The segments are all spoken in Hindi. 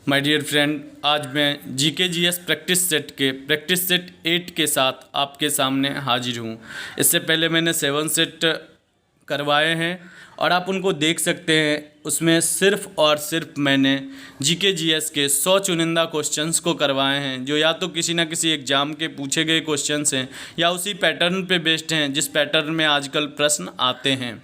माय डियर फ्रेंड, आज मैं जीके जीएस प्रैक्टिस सेट के प्रैक्टिस सेट 8 के साथ आपके सामने हाजिर हूँ। इससे पहले मैंने 7 सेट करवाए हैं और आप उनको देख सकते हैं। उसमें सिर्फ और सिर्फ मैंने जीके जीएस के 100 चुनिंदा क्वेश्चंस को करवाए हैं, जो या तो किसी न किसी एग्ज़ाम के पूछे गए क्वेश्चंस हैं या उसी पैटर्न पे बेस्ड हैं जिस पैटर्न में आजकल प्रश्न आते हैं।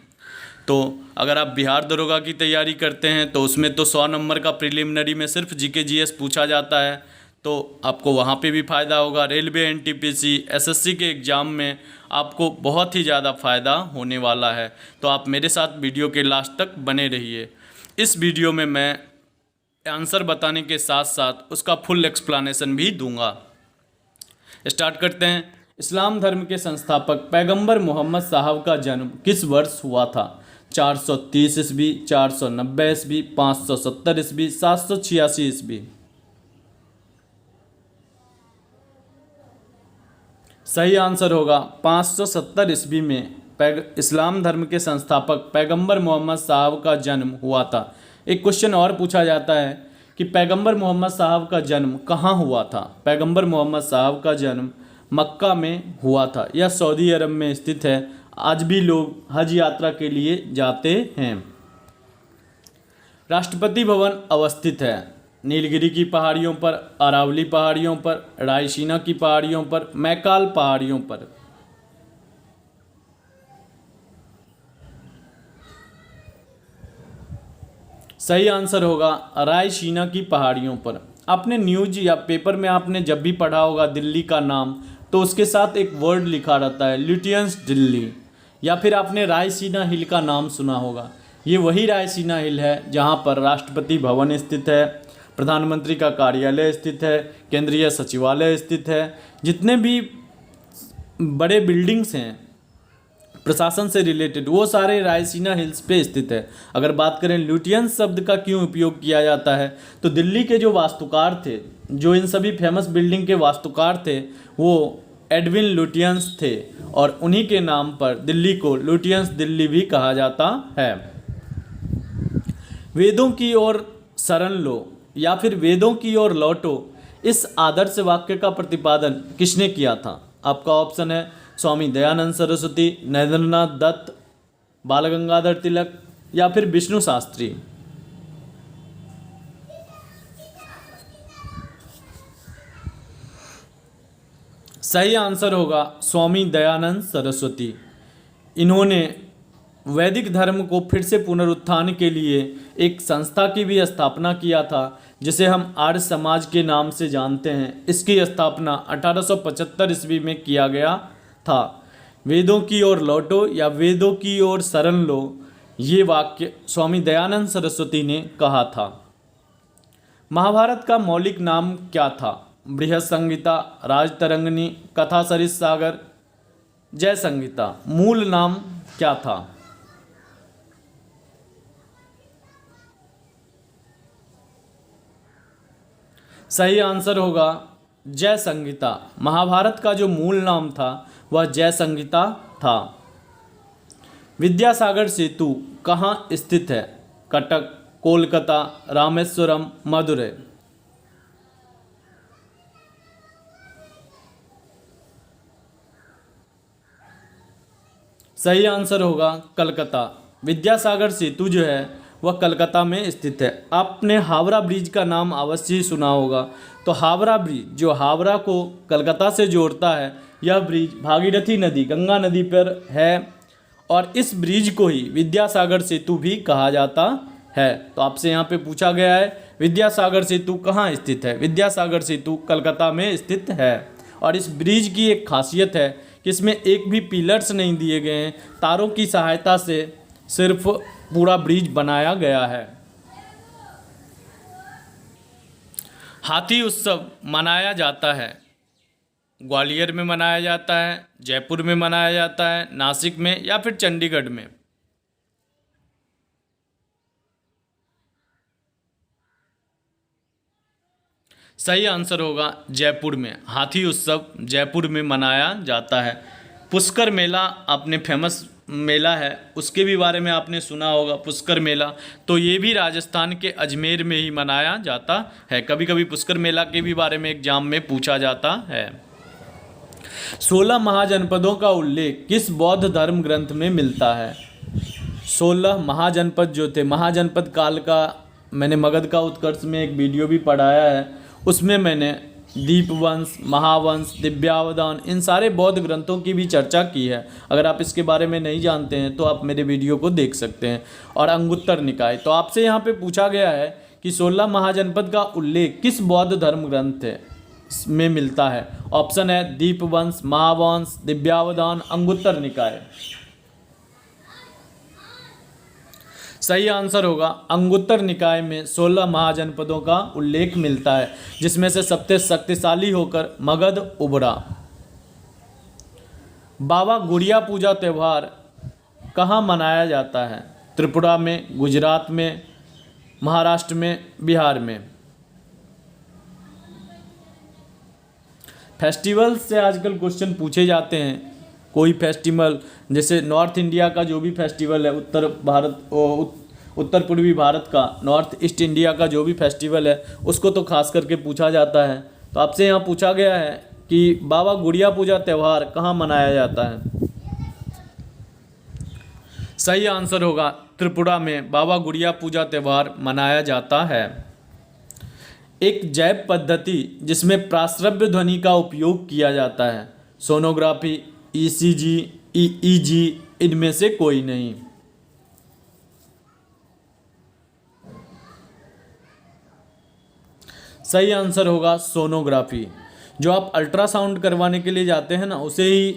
तो अगर आप बिहार दरोगा की तैयारी करते हैं तो उसमें तो 100 नंबर का प्रिलिमिनरी में सिर्फ जीके जीएस पूछा जाता है, तो आपको वहाँ पे भी फ़ायदा होगा। रेलवे, एनटीपीसी, एसएससी के एग्ज़ाम में आपको बहुत ही ज़्यादा फ़ायदा होने वाला है। तो आप मेरे साथ वीडियो के लास्ट तक बने रहिए। इस वीडियो में मैं आंसर बताने के साथ साथ उसका फुल एक्सप्लेनेशन भी दूंगा। स्टार्ट करते हैं। इस्लाम धर्म के संस्थापक पैगंबर मोहम्मद साहब का जन्म किस वर्ष हुआ था? 430 ईस्वी, 490 ईस्वी, 570 ईस्वी, 786 ईस्वी। सही आंसर होगा 570 ईस्वी में इस्लाम धर्म के संस्थापक पैगंबर मोहम्मद साहब का जन्म हुआ था। एक क्वेश्चन और पूछा जाता है कि पैगंबर मोहम्मद साहब का जन्म कहाँ हुआ था? पैगंबर मोहम्मद साहब का जन्म मक्का में हुआ था। यह सऊदी अरब में स्थित है। आज भी लोग हज यात्रा के लिए जाते हैं। राष्ट्रपति भवन अवस्थित है नीलगिरी की पहाड़ियों पर, अरावली पहाड़ियों पर, रायसीना की पहाड़ियों पर, मैकाल पहाड़ियों पर। सही आंसर होगा रायसीना की पहाड़ियों पर। आपने न्यूज या पेपर में आपने जब भी पढ़ा होगा दिल्ली का नाम, तो उसके साथ एक वर्ड लिखा रहता है लिटियंस दिल्ली, या फिर आपने रायसीना हिल का नाम सुना होगा। ये वही रायसीना हिल है जहाँ पर राष्ट्रपति भवन स्थित है, प्रधानमंत्री का कार्यालय स्थित है, केंद्रीय सचिवालय स्थित है। जितने भी बड़े बिल्डिंग्स हैं प्रशासन से रिलेटेड, वो सारे रायसीना हिल्स पे स्थित है। अगर बात करें ल्यूटियंस शब्द का क्यों उपयोग किया जाता है, तो दिल्ली के जो वास्तुकार थे, जो इन सभी फेमस बिल्डिंग के वास्तुकार थे, वो एडविन लुटियंस थे और उन्हीं के नाम पर दिल्ली को लुटियंस दिल्ली भी कहा जाता है। वेदों की ओर शरण लो या फिर वेदों की ओर लौटो, इस आदर्श वाक्य का प्रतिपादन किसने किया था? आपका ऑप्शन है स्वामी दयानंद सरस्वती, नरेंद्रनाथ दत्त, बाल गंगाधर तिलक या फिर विष्णु शास्त्री। सही आंसर होगा स्वामी दयानंद सरस्वती। इन्होंने वैदिक धर्म को फिर से पुनरुत्थान के लिए एक संस्था की भी स्थापना किया था, जिसे हम आर्य समाज के नाम से जानते हैं। इसकी स्थापना 1875 ईस्वी में किया गया था। वेदों की ओर लौटो या वेदों की ओर शरण लो, ये वाक्य स्वामी दयानंद सरस्वती ने कहा था। महाभारत का मौलिक नाम क्या था? बृहद संहिता, राजतरंगिणी, कथा सरिस सागर, जय संहिता। मूल नाम क्या था? सही आंसर होगा जय संहिता। महाभारत का जो मूल नाम था वह जय संहिता था। विद्यासागर सेतु कहाँ स्थित है? कटक, कोलकाता, रामेश्वरम, मदुरै। सही आंसर होगा कलकत्ता। विद्यासागर सेतु जो है वह कलकत्ता में स्थित है। आपने हावड़ा ब्रिज का नाम अवश्य ही सुना होगा। तो हावड़ा ब्रिज जो हावड़ा को कलकत्ता से जोड़ता है, यह ब्रिज भागीरथी नदी, गंगा नदी पर है और इस ब्रिज को ही विद्यासागर सेतु भी कहा जाता है। तो आपसे यहाँ पे पूछा गया है विद्यासागर सेतु कहाँ स्थित है? विद्यासागर सेतु कलकत्ता में स्थित है। और इस ब्रिज की एक खासियत है कि इसमें एक भी पिलर्स नहीं दिए गए हैं, तारों की सहायता से सिर्फ पूरा ब्रिज बनाया गया है। हाथी उत्सव मनाया जाता है, ग्वालियर में मनाया जाता है, जयपुर में मनाया जाता है, नासिक में या फिर चंडीगढ़ में। सही आंसर होगा जयपुर में। हाथी उत्सव जयपुर में मनाया जाता है। पुष्कर मेला आपने फेमस मेला है उसके भी बारे में आपने सुना होगा, पुष्कर मेला। तो ये भी राजस्थान के अजमेर में ही मनाया जाता है। कभी कभी पुष्कर मेला के भी बारे में एग्जाम में पूछा जाता है। 16 महाजनपदों का उल्लेख किस बौद्ध धर्म ग्रंथ में मिलता है? 16 महाजनपद जो थे, महाजनपद काल का मैंने मगध का उत्कर्ष में एक वीडियो भी पढ़ाया है, उसमें मैंने दीपवंश, महावंश, दिव्यावदान, इन सारे बौद्ध ग्रंथों की भी चर्चा की है। अगर आप इसके बारे में नहीं जानते हैं तो आप मेरे वीडियो को देख सकते हैं। और अंगुत्तर निकाय, तो आपसे यहाँ पे पूछा गया है कि 16 महाजनपद का उल्लेख किस बौद्ध धर्म ग्रंथ में मिलता है? ऑप्शन है दीपवंश, महावंश, दिव्यावदान, अंगुत्तर निकाय। सही आंसर होगा अंगुत्तर निकाय में 16 महाजनपदों का उल्लेख मिलता है, जिसमें से सबसे शक्तिशाली होकर मगध उभरा। बाबा गुड़िया पूजा त्यौहार कहाँ मनाया जाता है? त्रिपुरा में, गुजरात में, महाराष्ट्र में, बिहार में। फेस्टिवल से आजकल क्वेश्चन पूछे जाते हैं। कोई फेस्टिवल, जैसे नॉर्थ इंडिया का जो भी फेस्टिवल है, उत्तर पूर्वी भारत का, नॉर्थ ईस्ट इंडिया का जो भी फेस्टिवल है, उसको तो खास करके पूछा जाता है। तो आपसे यहाँ पूछा गया है कि बाबा गुड़िया पूजा त्यौहार कहाँ मनाया जाता है? सही आंसर होगा त्रिपुरा में बाबा गुड़िया पूजा त्यौहार मनाया जाता है। एक जैव पद्धति जिसमें प्राश्रव्य ध्वनि का उपयोग किया जाता है, सोनोग्राफी, ईसीजी, ईईजी, इनमें से कोई नहीं। सही आंसर होगा सोनोग्राफी। जो आप अल्ट्रासाउंड करवाने के लिए जाते हैं ना, उसे ही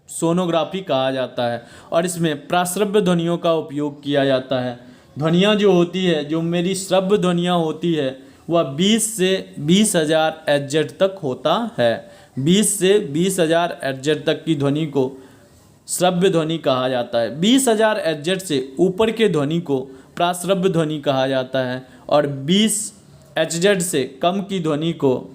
सोनोग्राफी कहा जाता है। और इसमें प्राश्रव्य ध्वनियों का उपयोग किया जाता है। ध्वनियाँ जो होती है, जो मेरी श्रव्य ध्वनियाँ होती है, वह 20 से 20,000 एचजेड तक होता है। 20 से 20,000 एचजेड तक की ध्वनि को श्रव्य ध्वनि कहा जाता है। 20,000 एचजेड से ऊपर के ध्वनि को प्राश्रव्य ध्वनि कहा जाता है, और 20 एचजेड से कम की ध्वनि को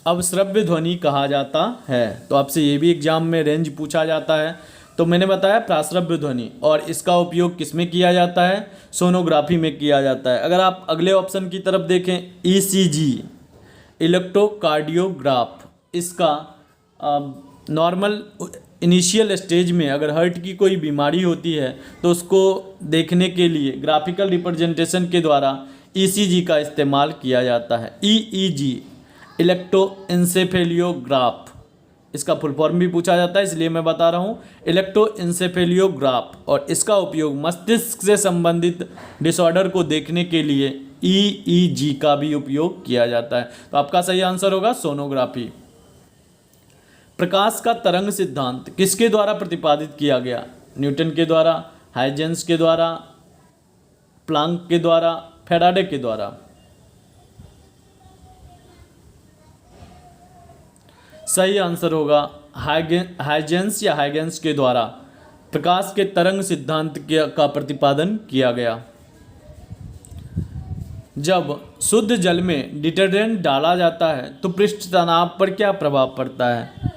अवश्रव्य ध्वनि कहा जाता है। तो आपसे ये भी एग्जाम में रेंज पूछा जाता है। तो मैंने बताया प्राश्रव्य ध्वनि, और इसका उपयोग किस में किया जाता है? सोनोग्राफी में किया जाता है। अगर आप अगले ऑप्शन की तरफ देखें, ईसीजी, इलेक्ट्रोकार्डियोग्राफ, इसका नॉर्मल इनिशियल स्टेज में अगर हार्ट की कोई बीमारी होती है तो उसको देखने के लिए ग्राफिकल रिप्रेजेंटेशन के द्वारा ईसीजी का इस्तेमाल किया जाता है। ईईजी, इलेक्ट्रोएन्सेफेलियोग्राफ, इसका फुल फॉर्म भी पूछा जाता है, इसलिए मैं बता रहा हूँ इलेक्ट्रोएन्सेफेलियोग्राफ। और इसका उपयोग मस्तिष्क से संबंधित डिसऑर्डर को देखने के लिए ईईजी का भी उपयोग किया जाता है। तो आपका सही आंसर होगा सोनोग्राफी। प्रकाश का तरंग सिद्धांत किसके द्वारा प्रतिपादित किया गया? न्यूटन के द्वारा, हाइजेंस के द्वारा, प्लांक के द्वारा, फैराडे के द्वारा। सही आंसर होगा हाइजेंस या हाइगेंस के द्वारा प्रकाश के तरंग सिद्धांत का प्रतिपादन किया गया। जब शुद्ध जल में डिटर्जेंट डाला जाता है तो पृष्ठ तनाव पर क्या प्रभाव पड़ता है?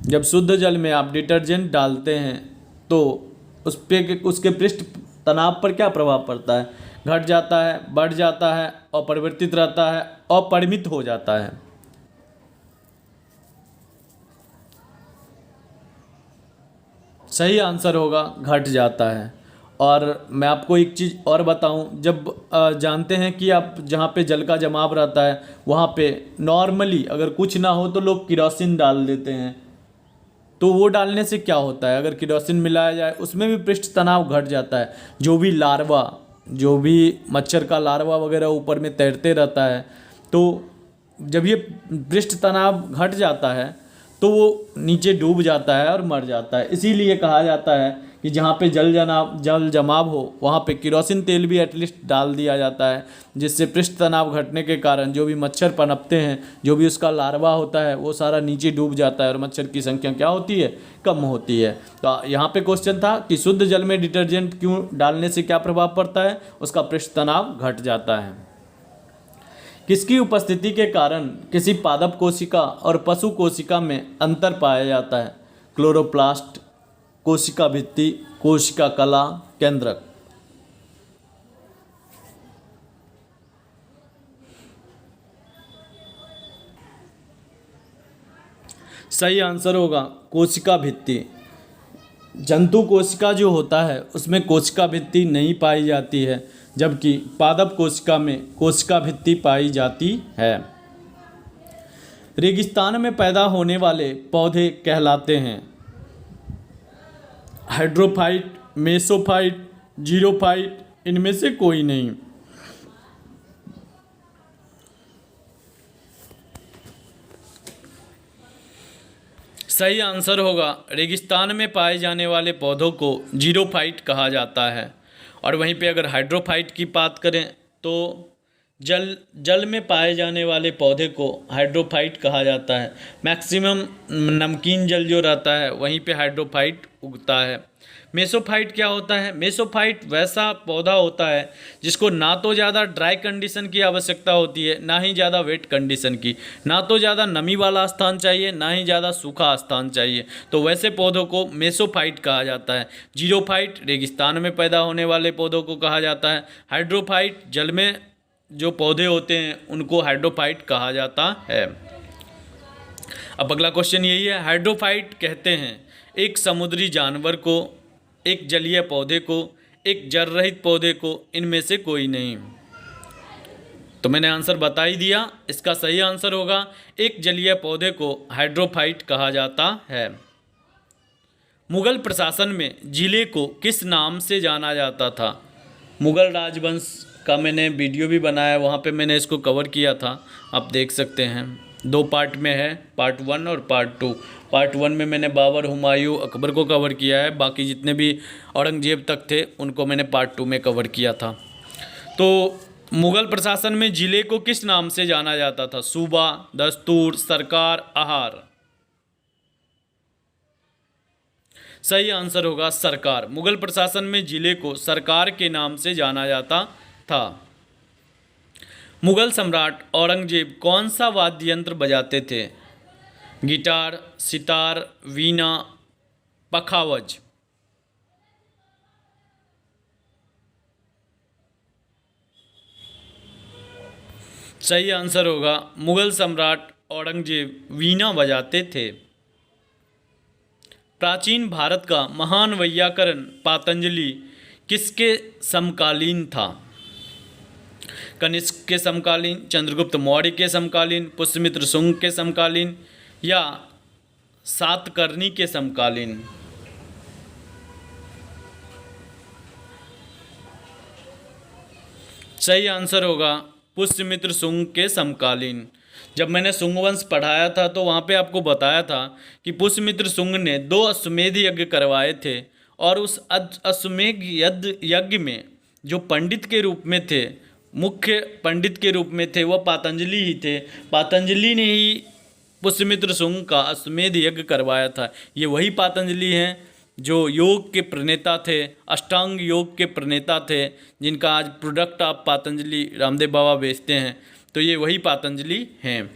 जब शुद्ध जल में आप डिटर्जेंट डालते हैं तो उसके पृष्ठ तनाव पर क्या प्रभाव पड़ता है? घट जाता है, बढ़ जाता है, अपरिवर्तित रहता है, अपरिमित हो जाता है। सही आंसर होगा घट जाता है। और मैं आपको एक चीज़ और बताऊं, जब जानते हैं कि आप जहाँ पे जल का जमाव रहता है वहाँ पे नॉर्मली अगर कुछ ना हो तो लोग केरोसिन डाल देते हैं। तो वो डालने से क्या होता है? अगर केरोसिन मिलाया जाए उसमें भी पृष्ठ तनाव घट जाता है। जो भी लार्वा, जो भी मच्छर का लार्वा वगैरह ऊपर में तैरते रहता है, तो जब ये पृष्ठ तनाव घट जाता है तो वो नीचे डूब जाता है और मर जाता है। इसीलिए कहा जाता है कि जहाँ पे जल जमाव हो वहाँ पे केरोसिन तेल भी एटलीस्ट डाल दिया जाता है, जिससे पृष्ठ तनाव घटने के कारण जो भी मच्छर पनपते हैं, जो भी उसका लार्वा होता है, वो सारा नीचे डूब जाता है और मच्छर की संख्या क्या होती है? कम होती है। तो यहाँ पे क्वेश्चन था कि शुद्ध जल में डिटर्जेंट क्यों डालने से क्या प्रभाव पड़ता है? उसका पृष्ठ तनाव घट जाता है। किसकी उपस्थिति के कारण किसी पादप कोशिका और पशु कोशिका में अंतर पाया जाता है? क्लोरोप्लास्ट, कोशिका भित्ति, कोशिका कला, केंद्रक। सही आंसर होगा कोशिका भित्ति। जंतु कोशिका जो होता है उसमें कोशिका भित्ति नहीं पाई जाती है, जबकि पादप कोशिका में कोशिका भित्ति पाई जाती है। रेगिस्तान में पैदा होने वाले पौधे कहलाते हैं? हाइड्रोफाइट, मेसोफाइट, जीरोफाइट, इनमें से कोई नहीं। सही आंसर होगा रेगिस्तान में पाए जाने वाले पौधों को जीरोफाइट कहा जाता है। और वहीं पे अगर हाइड्रोफाइट की बात करें तो जल में पाए जाने वाले पौधे को हाइड्रोफाइट कहा जाता है। मैक्सिमम नमकीन जल जो रहता है वहीं पे हाइड्रोफाइट उगता है। मेसोफाइट क्या होता है? मेसोफाइट वैसा पौधा होता है जिसको ना तो ज़्यादा ड्राई कंडीशन की आवश्यकता होती है, ना ही ज़्यादा वेट कंडीशन की। ना तो ज़्यादा नमी वाला स्थान चाहिए, ना ही ज़्यादा सूखा स्थान चाहिए, तो वैसे पौधों को मेसोफाइट कहा जाता है। जीरोफाइट रेगिस्तान में पैदा होने वाले पौधों को कहा जाता है। हाइड्रोफाइट जल में जो पौधे होते हैं उनको हाइड्रोफाइट कहा जाता है। अब अगला क्वेश्चन यही है, हाइड्रोफाइट कहते हैं एक समुद्री जानवर को, एक जलीय पौधे को, एक जल रहित पौधे को, इनमें से कोई नहीं। तो मैंने आंसर बता ही दिया। इसका सही आंसर होगा एक जलीय पौधे को हाइड्रोफाइट कहा जाता है। मुगल प्रशासन में जिले को किस नाम से जाना जाता था? मुगल राजवंश का मैंने वीडियो भी बनाया, वहाँ पे मैंने इसको कवर किया था, आप देख सकते हैं। 2 पार्ट में है, पार्ट 1 और पार्ट 2। पार्ट 1 में मैंने बाबर, हुमायूं, अकबर को कवर किया है, बाकी जितने भी औरंगजेब तक थे उनको मैंने पार्ट 2 में कवर किया था। तो मुगल प्रशासन में ज़िले को किस नाम से जाना जाता था? सूबा, दस्तूर, सरकार, आहार। सही आंसर होगा सरकार। मुगल प्रशासन में ज़िले को सरकार के नाम से जाना जाता था। मुगल सम्राट औरंगजेब कौन सा वाद्य यंत्र बजाते थे? गिटार, सितार, वीणा, पखावज। सही आंसर होगा मुगल सम्राट औरंगजेब वीणा बजाते थे। प्राचीन भारत का महान वैयाकरण पातंजलि किसके समकालीन था? कनिष्क के समकालीन, चंद्रगुप्त मौर्य के समकालीन, पुष्यमित्र शुंग के समकालीन या सातकर्णी के समकालीन? सही आंसर होगा पुष्यमित्र शुंग के समकालीन। जब मैंने शुंग वंश पढ़ाया था तो वहाँ पे आपको बताया था कि पुष्यमित्र शुंग ने 2 अश्वमेध यज्ञ करवाए थे, और उस अश्वमेध यज्ञ में जो पंडित के रूप में थे, मुख्य पंडित के रूप में थे, वह पातंजलि ही थे। पातंजलि ने ही पुष्यमित्र शुंग का अश्वमेध यज्ञ करवाया था। ये वही पातंजलि हैं जो योग के प्रणेता थे, अष्टांग योग के प्रणेता थे, जिनका आज प्रोडक्ट आप पातंजलि रामदेव बाबा बेचते हैं। तो ये वही पातंजलि हैं।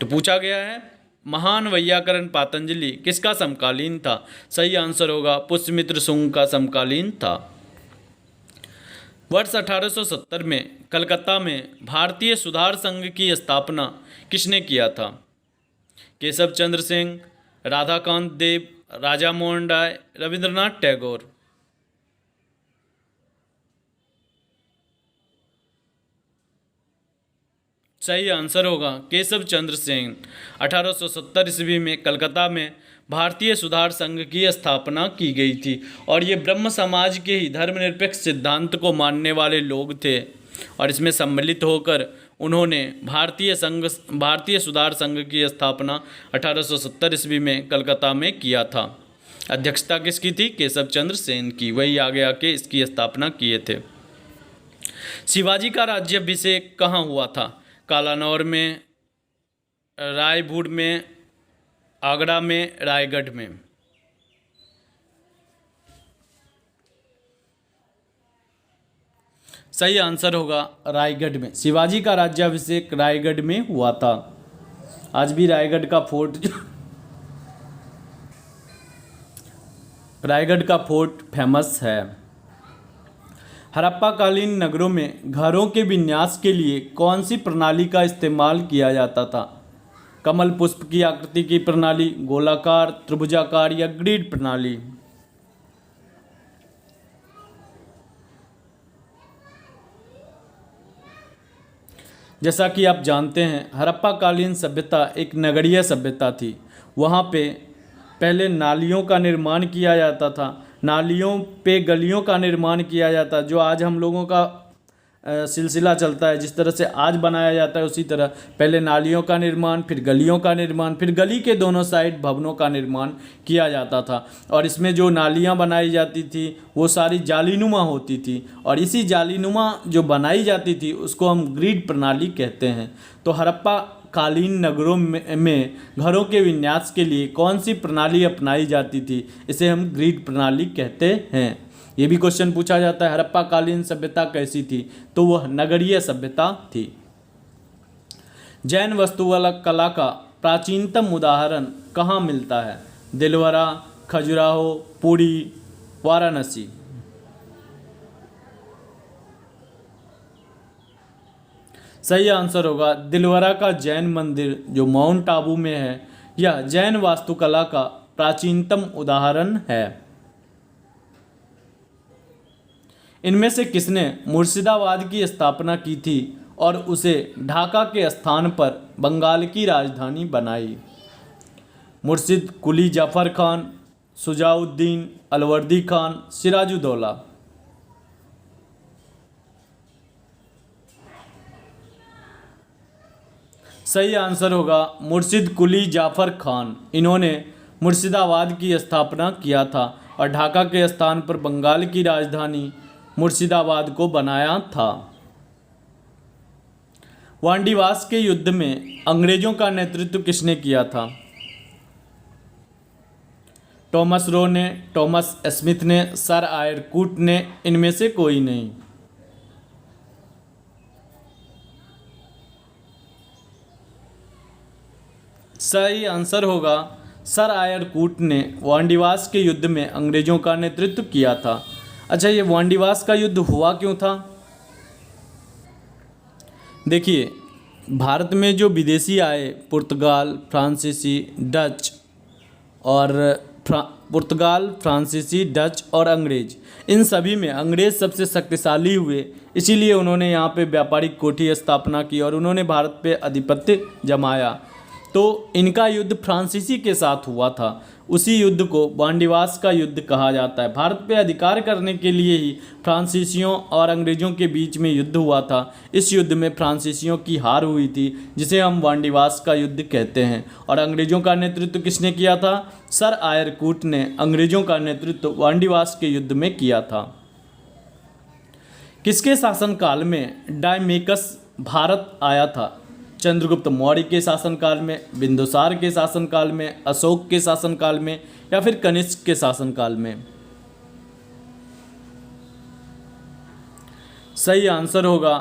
तो पूछा गया है महान वैयाकरण पातंजलि किसका समकालीन था? सही आंसर होगा पुष्यमित्र शुंग का समकालीन था। वर्ष 1870 में कलकत्ता में भारतीय सुधार संघ की स्थापना किसने किया था? केशव चंद्र सिंह, राधाकांत देव, राजा मोहन राय, रविंद्रनाथ टैगोर। सही आंसर होगा केशव चंद्र सिंह। 1870 ईस्वी में कलकत्ता में भारतीय सुधार संघ की स्थापना की गई थी, और ये ब्रह्म समाज के ही धर्मनिरपेक्ष सिद्धांत को मानने वाले लोग थे, और इसमें सम्मिलित होकर उन्होंने भारतीय सुधार संघ की स्थापना 1870 ईस्वी में कलकत्ता में किया था। अध्यक्षता किसकी थी? केशव चंद्र सेन की। वही आगे आके इसकी स्थापना किए थे। शिवाजी का राज्याभिषेक कहाँ हुआ था? कालानौर में, रायपुर में, आगरा में, रायगढ़ में? सही आंसर होगा रायगढ़ में। शिवाजी का राज्याभिषेक रायगढ़ में हुआ था। आज भी रायगढ़ का फोर्ट रायगढ़ का फोर्ट फेमस है। हड़प्पा कालीन नगरों में घरों के विन्यास के लिए कौन सी प्रणाली का इस्तेमाल किया जाता था? कमल पुष्प की आकृति की प्रणाली, गोलाकार, त्रिभुजाकार या ग्रिड प्रणाली? जैसा कि आप जानते हैं, हड़प्पा कालीन सभ्यता एक नगरीय सभ्यता थी। वहाँ पे पहले नालियों का निर्माण किया जाता था, नालियों पे गलियों का निर्माण किया जाता, जो आज हम लोगों का सिलसिला चलता है। जिस तरह से आज बनाया जाता है उसी तरह पहले नालियों का निर्माण, फिर गलियों का निर्माण, फिर गली के दोनों साइड भवनों का निर्माण किया जाता था। और इसमें जो नालियाँ बनाई जाती थी वो सारी जालीनुमा होती थी, और इसी जालीनुमा जो बनाई जाती थी उसको हम ग्रिड प्रणाली कहते हैं। तो हड़प्पा कालीन नगरों में घरों के विन्यास के लिए कौन सी प्रणाली अपनाई जाती थी? इसे हम ग्रिड प्रणाली कहते हैं। ये भी क्वेश्चन पूछा जाता है, हड़प्पा कालीन सभ्यता कैसी थी? तो वह नगरीय सभ्यता थी। जैन वास्तुकला कला का प्राचीनतम उदाहरण कहाँ मिलता है? दिलवारा, खजुराहो, पुरी, वाराणसी? सही आंसर होगा दिलवारा का जैन मंदिर जो माउंट आबू में है। यह जैन वास्तुकला का प्राचीनतम उदाहरण है। इनमें से किसने मुर्शिदाबाद की स्थापना की थी और उसे ढाका के स्थान पर बंगाल की राजधानी बनाई? मुर्शिद कुली जाफर खान, सुजाउद्दीन, अलवर्दी खान, सिराजुद्दौला? सही आंसर होगा मुर्शिद कुली जाफर खान। इन्होंने मुर्शिदाबाद की स्थापना किया था और ढाका के स्थान पर बंगाल की राजधानी मुर्शिदाबाद को बनाया था। वांडीवास के युद्ध में अंग्रेजों का नेतृत्व किसने किया था? टॉमस रो ने, टॉमस स्मिथ ने, सर आयरकूट ने? इनमें से कोई नहीं। सही आंसर होगा सर आयरकूट ने वांडीवास के युद्ध में अंग्रेजों का नेतृत्व किया था। अच्छा, ये वांडीवास का युद्ध हुआ क्यों था? देखिए, भारत में जो विदेशी आए, पुर्तगाल, फ्रांसीसी, डच और पुर्तगाल, फ्रांसीसी, डच और अंग्रेज, इन सभी में अंग्रेज सबसे शक्तिशाली हुए। इसीलिए उन्होंने यहाँ पे व्यापारिक कोठी स्थापना की और उन्होंने भारत पे आधिपत्य जमाया। तो इनका युद्ध फ्रांसीसी के साथ हुआ था। उसी युद्ध को वांडीवास का युद्ध कहा जाता है। भारत पे अधिकार करने के लिए ही फ्रांसीसियों और अंग्रेज़ों के बीच में युद्ध हुआ था। इस युद्ध में फ्रांसीसियों की हार हुई थी, जिसे हम वांडीवास का युद्ध कहते हैं। और अंग्रेज़ों का नेतृत्व किसने किया था? सर आयरकूट ने अंग्रेज़ों का नेतृत्व वांडीवास के युद्ध में किया था। किसके शासनकाल में डायमेकस भारत आया था? चंद्रगुप्त मौर्य के शासनकाल में, बिंदुसार के शासनकाल में, अशोक के शासनकाल में या फिर कनिष्क के शासनकाल में? सही आंसर होगा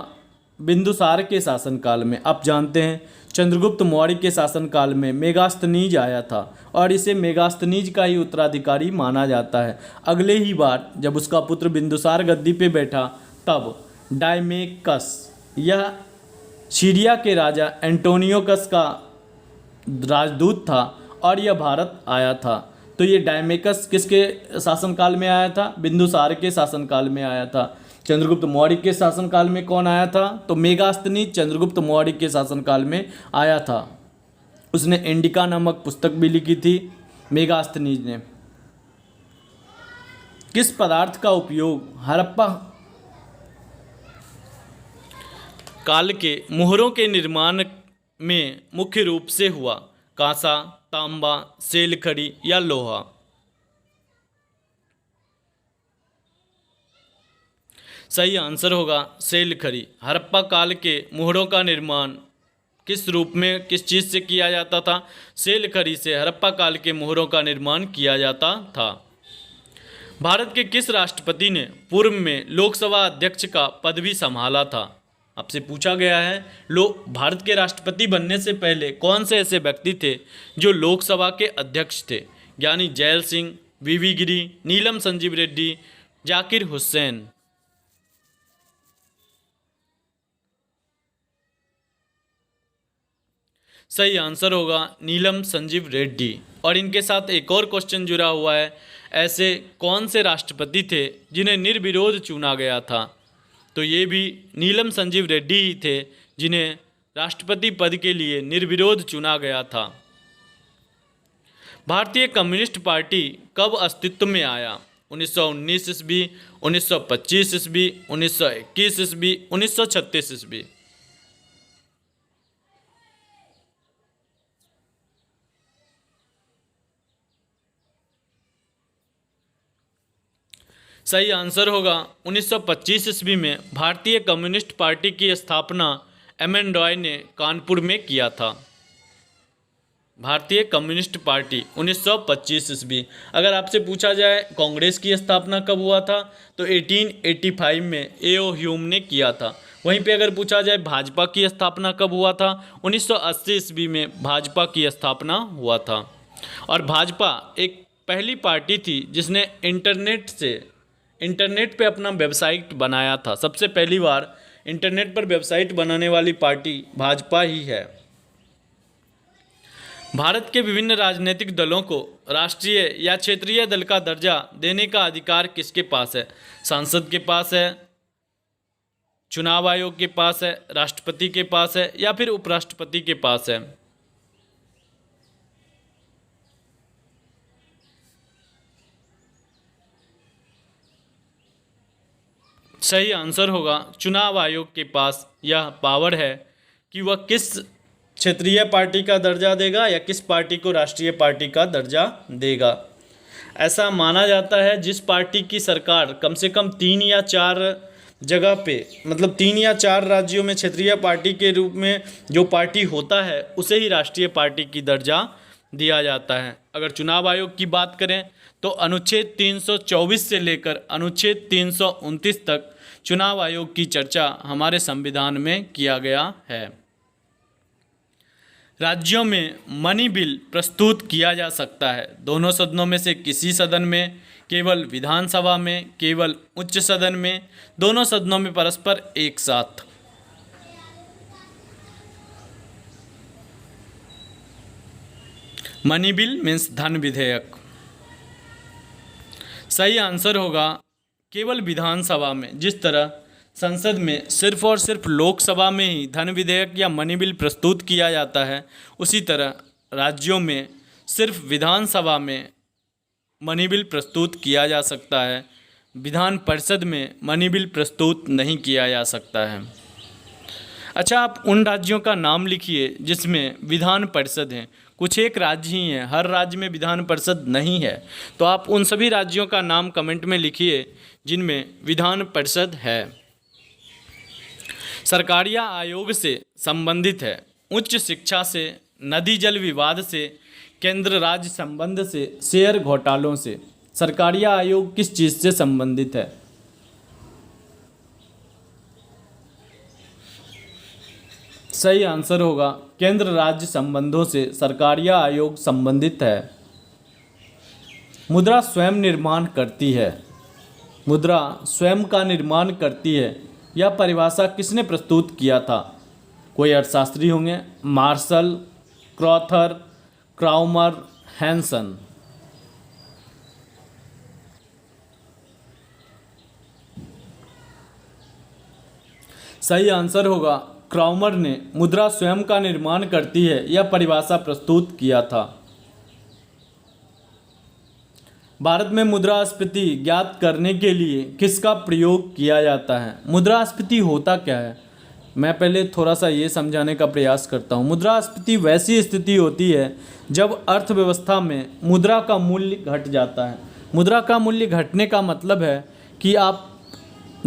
बिंदुसार के शासनकाल में। आप जानते हैं चंद्रगुप्त मौर्य के शासनकाल में मेगास्थनीज आया था और इसे मेगास्थनीज का ही उत्तराधिकारी माना जाता है। अगले ही बार जब उसका पुत्र बिंदुसार गद्दी पे बैठा तब डायमेकस, यह सीरिया के राजा एंटोनियोकस का राजदूत था और यह भारत आया था। तो ये डायमेकस किसके शासनकाल में आया था? बिंदुसार के शासनकाल में आया था। चंद्रगुप्त मौर्य के शासनकाल में कौन आया था? तो मेगास्थनीज चंद्रगुप्त मौर्य के शासनकाल में आया था। उसने इंडिका नामक पुस्तक भी लिखी थी मेगास्थनीज ने। किस पदार्थ का उपयोग हड़प्पा काल के मोहरों के निर्माण में मुख्य रूप से हुआ? कांसा, तांबा, सेलखड़ी या लोहा? सही आंसर होगा सेलखड़ी। हड़प्पा काल के मोहरों का निर्माण किस रूप में, किस चीज़ से किया जाता था? सेलखड़ी से हड़प्पा काल के मोहरों का निर्माण किया जाता था। भारत के किस राष्ट्रपति ने पूर्व में लोकसभा अध्यक्ष का पद भी संभाला था? आपसे पूछा गया है भारत के राष्ट्रपति बनने से पहले कौन से ऐसे व्यक्ति थे जो लोकसभा के अध्यक्ष थे? ज्ञानी जैल सिंह, वीवी गिरी, नीलम संजीव रेड्डी, जाकिर हुसैन। सही आंसर होगा नीलम संजीव रेड्डी। और इनके साथ एक और क्वेश्चन जुड़ा हुआ है, ऐसे कौन से राष्ट्रपति थे जिन्हें निर्विरोध चुना गया था? तो ये भी नीलम संजीव रेड्डी ही थे जिन्हें राष्ट्रपति पद के लिए निर्विरोध चुना गया था। भारतीय कम्युनिस्ट पार्टी कब अस्तित्व में आया? 1919 ईस्वी, 1925 ईस्वी, 1921 ईस्वी, 1936 ईस्वी। सही आंसर होगा 1925 ईस्वी में भारतीय कम्युनिस्ट पार्टी की स्थापना एम.एन. रॉय ने कानपुर में किया था। भारतीय कम्युनिस्ट पार्टी 1925 ईस्वी। अगर आपसे पूछा जाए कांग्रेस की स्थापना कब हुआ था, तो 1885 में ए.ओ. ह्यूम ने किया था। वहीं पे अगर पूछा जाए भाजपा की स्थापना कब हुआ था, 1980 ईस्वी में भाजपा की स्थापना हुआ था। और भाजपा एक पहली पार्टी थी जिसने इंटरनेट पे अपना वेबसाइट बनाया था। सबसे पहली बार इंटरनेट पर वेबसाइट बनाने वाली पार्टी भाजपा ही है। भारत के विभिन्न राजनीतिक दलों को राष्ट्रीय या क्षेत्रीय दल का दर्जा देने का अधिकार किसके पास है? संसद के पास है, चुनाव आयोग के पास है, राष्ट्रपति के पास है, या फिर उपराष्ट्रपति के पास है? सही आंसर होगा चुनाव आयोग के पास यह पावर है कि वह किस क्षेत्रीय पार्टी का दर्जा देगा या किस पार्टी को राष्ट्रीय पार्टी का दर्जा देगा। ऐसा माना जाता है जिस पार्टी की सरकार कम से कम 3 या 4 जगह पे, मतलब 3 या 4 राज्यों में क्षेत्रीय पार्टी के रूप में जो पार्टी होता है उसे ही राष्ट्रीय पार्टी की दर्जा दिया जाता है। अगर चुनाव आयोग की बात करें तो अनुच्छेद 324 से लेकर अनुच्छेद 329 तक चुनाव आयोग की चर्चा हमारे संविधान में किया गया है। राज्यों में मनी बिल प्रस्तुत किया जा सकता है दोनों सदनों में से किसी सदन में, केवल विधानसभा में, केवल उच्च सदन में, दोनों सदनों में परस्पर एक साथ। मनी बिल मीन्स धन विधेयक। सही आंसर होगा केवल विधानसभा में। जिस तरह संसद में सिर्फ और सिर्फ लोकसभा में ही धन विधेयक या मनी बिल प्रस्तुत किया जाता है, उसी तरह राज्यों में सिर्फ विधानसभा में मनी बिल प्रस्तुत किया जा सकता है, विधान परिषद में मनी बिल प्रस्तुत नहीं किया जा सकता है। अच्छा, आप उन राज्यों का नाम लिखिए जिसमें विधान परिषद है। कुछ एक राज्य ही हैं, हर राज्य में विधान परिषद नहीं है, तो आप उन सभी राज्यों का नाम कमेंट में लिखिए जिनमें विधान परिषद है। सरकारिया आयोग से संबंधित है, उच्च शिक्षा से, नदी जल विवाद से, केंद्र राज्य संबंध से, शेयर घोटालों से। सरकारिया आयोग किस चीज़ से संबंधित है? सही आंसर होगा केंद्र राज्य संबंधों से सरकारिया आयोग संबंधित है। मुद्रा स्वयं निर्माण करती है। मुद्रा स्वयं का निर्माण करती है, यह परिभाषा किसने प्रस्तुत किया था? कोई अर्थशास्त्री होंगे, मार्शल, क्रॉथर, क्राउमर, हैंसन। सही आंसर होगा क्राउमर ने मुद्रा स्वयं का निर्माण करती है यह परिभाषा प्रस्तुत किया था। भारत में मुद्रास्फीति ज्ञात करने के लिए किसका प्रयोग किया जाता है? मुद्रास्फीति होता क्या है? मैं पहले थोड़ा सा ये समझाने का प्रयास करता हूँ। मुद्रास्फीति वैसी स्थिति होती है जब अर्थव्यवस्था में मुद्रा का मूल्य घट जाता है। मुद्रा का मूल्य घटने का मतलब है कि आप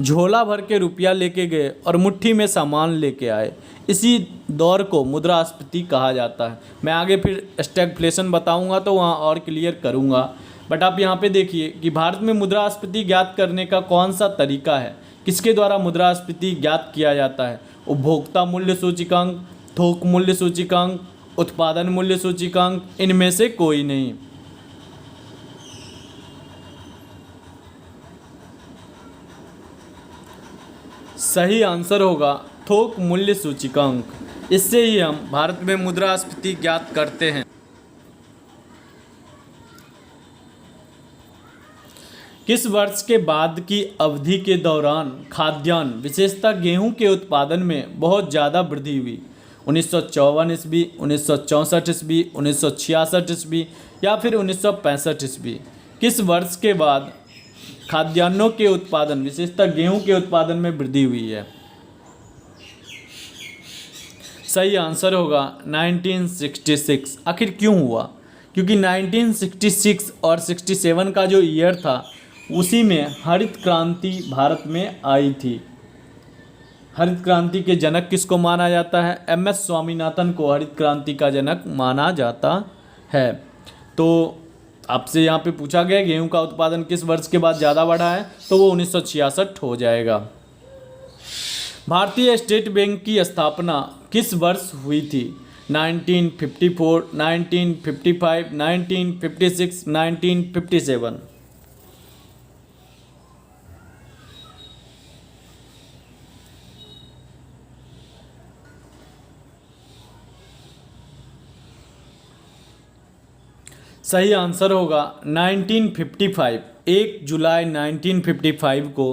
झोला भर के रुपया लेके गए और मुट्ठी में सामान लेके आए, इसी दौर को मुद्रास्फीति कहा जाता है। मैं आगे फिर स्टैगफ्लेशन बताऊंगा तो वहाँ और क्लियर करूंगा, बट आप यहाँ पे देखिए कि भारत में मुद्रास्फीति ज्ञात करने का कौन सा तरीका है, किसके द्वारा मुद्रास्फीति ज्ञात किया जाता है? उपभोक्ता मूल्य सूचकांक, थोक मूल्य सूचकांक, उत्पादन मूल्य सूचकांक, इनमें से कोई नहीं। सही आंसर होगा थोक मूल्य सूचकांक। इससे ही हम भारत में मुद्रास्फीति ज्ञात करते हैं। किस वर्ष के बाद की अवधि के दौरान खाद्यान्न विशेषतः गेहूं के उत्पादन में बहुत ज़्यादा वृद्धि हुई? 1954 ईस्वी, 1964 ईस्वी, 1966 ईस्वी या फिर 1965 ईस्वी? किस वर्ष के बाद खाद्यान्नों के उत्पादन विशेषतः गेहूं के उत्पादन में वृद्धि हुई है? सही आंसर होगा 1966। आखिर क्यों हुआ? क्योंकि 1966 और 67 का जो ईयर था उसी में हरित क्रांति भारत में आई थी। हरित क्रांति के जनक किसको माना जाता है? एम.एस. स्वामीनाथन को हरित क्रांति का जनक माना जाता है। तो आपसे यहाँ पे पूछा गया गेहूं का उत्पादन किस वर्ष के बाद ज़्यादा बढ़ा है, तो वो 1966 हो जाएगा। भारतीय स्टेट बैंक की स्थापना किस वर्ष हुई थी? 1954, 1955, 1956, 1957? सही आंसर होगा 1955। 1 जुलाई 1955 को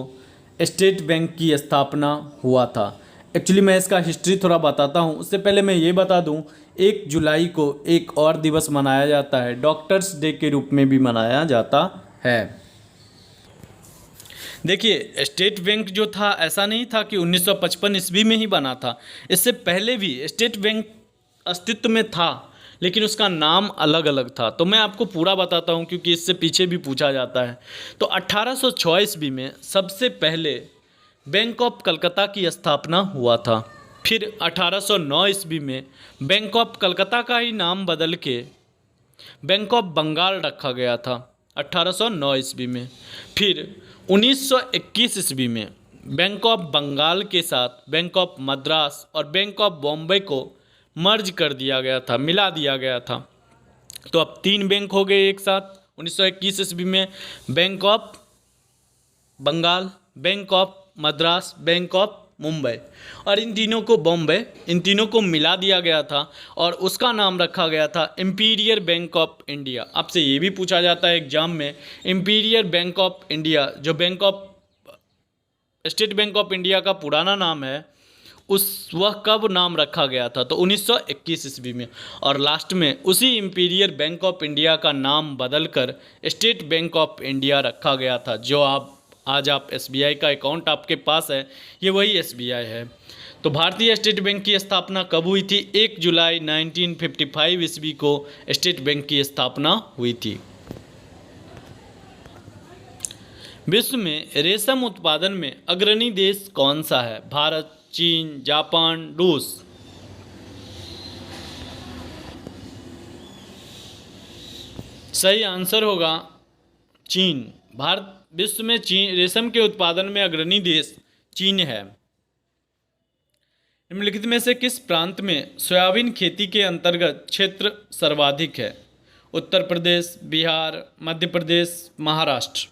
स्टेट बैंक की स्थापना हुआ था। एक्चुअली मैं इसका हिस्ट्री थोड़ा बताता हूँ। उससे पहले मैं ये बता दूँ 1 जुलाई को एक और दिवस मनाया जाता है, डॉक्टर्स डे के रूप में भी मनाया जाता है। देखिए स्टेट बैंक जो था ऐसा नहीं था कि 1955 ईस्वी में ही बना था। इससे पहले भी स्टेट बैंक अस्तित्व में था, लेकिन उसका नाम अलग अलग था। तो मैं आपको पूरा बताता हूँ क्योंकि इससे पीछे भी पूछा जाता है। तो 1806 ईस्वी में सबसे पहले बैंक ऑफ कलकत्ता की स्थापना हुआ था। फिर 1809 ईस्वी में बैंक ऑफ कलकत्ता का ही नाम बदल के बैंक ऑफ बंगाल रखा गया था 1809 ईस्वी में। फिर 1921 ईस्वी में बैंक ऑफ बंगाल के साथ बैंक ऑफ मद्रास और बैंक ऑफ बॉम्बे को मर्ज कर दिया गया था, मिला दिया गया था। तो अब 3 बैंक हो गए एक साथ। 1921 ईस्वी में bank of Bengal, bank of Madras, bank of Mumbai, और इन तीनों को बॉम्बे, इन तीनों को मिला दिया गया था और उसका नाम रखा गया था इंपीरियल बैंक ऑफ इंडिया। आपसे ये भी पूछा जाता है एग्जाम में, इंपीरियल बैंक ऑफ इंडिया जो bank of state bank of India का पुराना नाम है, उस वह कब नाम रखा गया था? तो 1921 ईस्वी में। और लास्ट में उसी इंपीरियल बैंक ऑफ इंडिया का नाम बदलकर स्टेट बैंक ऑफ इंडिया रखा गया था। जो आज आप SBI का अकाउंट आपके पास है, ये वही SBI है। तो भारतीय स्टेट बैंक की स्थापना कब हुई थी? 1 जुलाई 1955 ईस्वी को स्टेट बैंक की स्थापना हुई थी। विश्व में रेशम उत्पादन में अग्रणी देश कौन सा है? भारत, चीन, जापान, रूस? सही आंसर होगा चीन। भारत विश्व में चीन रेशम के उत्पादन में अग्रणी देश चीन है। निम्नलिखित में से किस प्रांत में सोयाबीन खेती के अंतर्गत क्षेत्र सर्वाधिक है? उत्तर प्रदेश, बिहार, मध्य प्रदेश, महाराष्ट्र?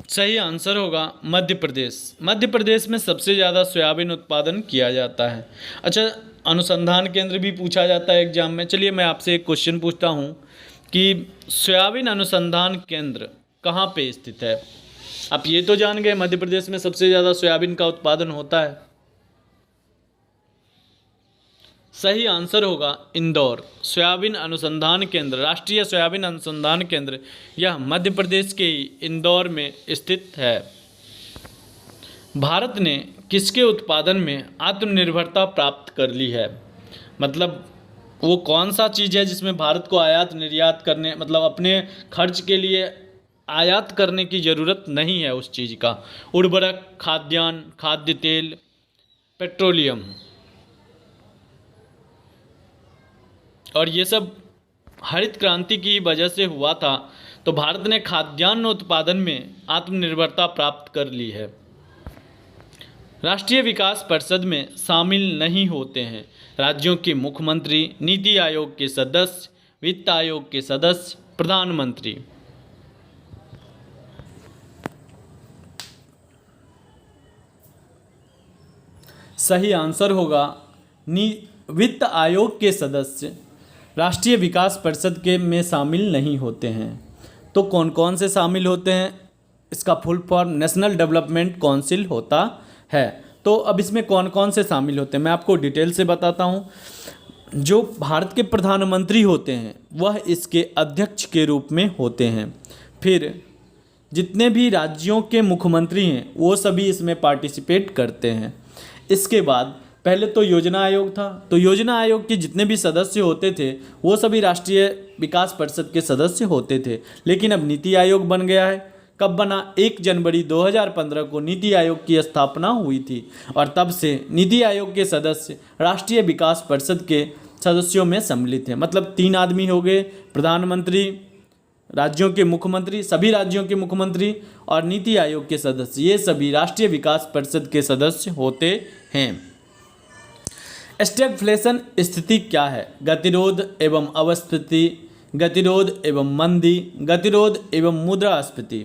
सही आंसर होगा मध्य प्रदेश। मध्य प्रदेश में सबसे ज़्यादा सोयाबीन उत्पादन किया जाता है। अच्छा, अनुसंधान केंद्र भी पूछा जाता है एग्जाम में। चलिए मैं आपसे एक क्वेश्चन पूछता हूँ कि सोयाबीन अनुसंधान केंद्र कहाँ पे स्थित है? आप ये तो जान गए मध्य प्रदेश में सबसे ज़्यादा सोयाबीन का उत्पादन होता है। सही आंसर होगा इंदौर। सोयाबीन अनुसंधान केंद्र, राष्ट्रीय सोयाबीन अनुसंधान केंद्र, यह मध्य प्रदेश के इंदौर में स्थित है। भारत ने किसके उत्पादन में आत्मनिर्भरता प्राप्त कर ली है? मतलब वो कौन सा चीज़ है जिसमें भारत को आयात निर्यात करने, मतलब अपने खर्च के लिए आयात करने की ज़रूरत नहीं है उस चीज़ का? उर्वरक, खाद्यान्न, खाद्य तेल, पेट्रोलियम, और ये सब हरित क्रांति की वजह से हुआ था। तो भारत ने खाद्यान्न उत्पादन में आत्मनिर्भरता प्राप्त कर ली है। राष्ट्रीय विकास परिषद में शामिल नहीं होते हैं राज्यों के मुख्यमंत्री, नीति आयोग के सदस्य, वित्त आयोग के सदस्य, प्रधानमंत्री। सही आंसर होगा वित्त आयोग के सदस्य राष्ट्रीय विकास परिषद के में शामिल नहीं होते हैं। तो कौन कौन से शामिल होते हैं? इसका full form national development council होता है। तो अब इसमें कौन कौन से शामिल होते हैं मैं आपको डिटेल से बताता हूँ। जो भारत के प्रधानमंत्री होते हैं वह इसके अध्यक्ष के रूप में होते हैं। फिर जितने भी राज्यों के मुख्यमंत्री हैं वो सभी इसमें पार्टिसिपेट करते हैं। इसके बाद पहले तो योजना आयोग था, तो योजना आयोग के जितने भी सदस्य होते थे वो सभी राष्ट्रीय विकास परिषद के सदस्य होते थे। लेकिन अब नीति आयोग बन गया है। कब बना? 1 जनवरी 2015 को नीति आयोग की स्थापना हुई थी और तब से नीति आयोग के सदस्य राष्ट्रीय विकास परिषद के सदस्यों में सम्मिलित हैं। मतलब 3 आदमी हो गए, प्रधानमंत्री, राज्यों के मुख्यमंत्री, सभी राज्यों के मुख्यमंत्री और नीति आयोग के सदस्य, ये सभी राष्ट्रीय विकास परिषद के सदस्य होते हैं। स्टैगफ्लेशन स्थिति क्या है? गतिरोध एवं अवस्थिति, गतिरोध एवं मंदी, गतिरोध एवं मुद्रास्फीति।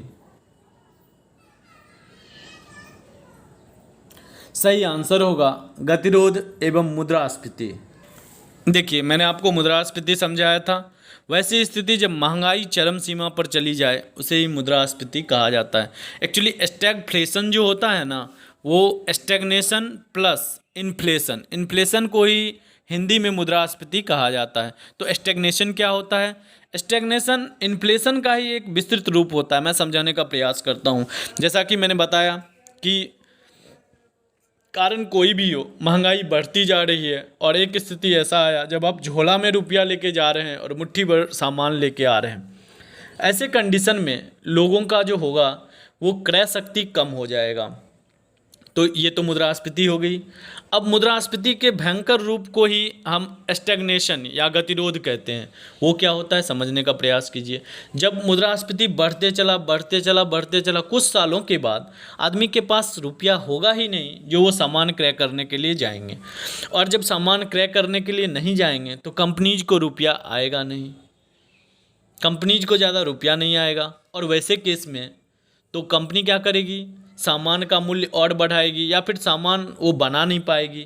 सही आंसर होगा गतिरोध एवं मुद्रास्फीति। देखिए, मैंने आपको मुद्रास्फीति समझाया था। वैसी स्थिति जब महंगाई चरम सीमा पर चली जाए उसे ही मुद्रास्फीति कहा जाता है। एक्चुअली स्टैगफ्लेशन जो होता है ना, वो स्टैग्नेशन प्लस इन्फ्लेशन, इन्फ्लेशन को ही हिंदी में मुद्रास्फीति कहा जाता है। तो स्टैग्नेशन क्या होता है? स्टैग्नेशन इन्फ्लेशन का ही एक विस्तृत रूप होता है। मैं समझाने का प्रयास करता हूँ। जैसा कि मैंने बताया कि कारण कोई भी हो, महंगाई बढ़ती जा रही है और एक स्थिति ऐसा आया जब आप झोला में रुपया लेके जा रहे हैं और मुट्ठी भर सामान लेके आ रहे हैं। ऐसे कंडीशन में लोगों का जो होगा वो क्रय शक्ति कम हो जाएगा। तो ये तो मुद्रास्फीति हो गई। अब मुद्रास्फीति के भयंकर रूप को ही हम स्टैग्नेशन या गतिरोध कहते हैं। वो क्या होता है समझने का प्रयास कीजिए। जब मुद्रास्फीति बढ़ते चला कुछ सालों के बाद आदमी के पास रुपया होगा ही नहीं जो वो सामान क्रय करने के लिए जाएंगे, और जब सामान क्रय करने के लिए नहीं जाएंगे तो कंपनीज को रुपया आएगा नहीं, कंपनीज को ज़्यादा रुपया नहीं आएगा। और वैसे केस में तो कंपनी क्या करेगी? सामान का मूल्य और बढ़ाएगी या फिर सामान वो बना नहीं पाएगी।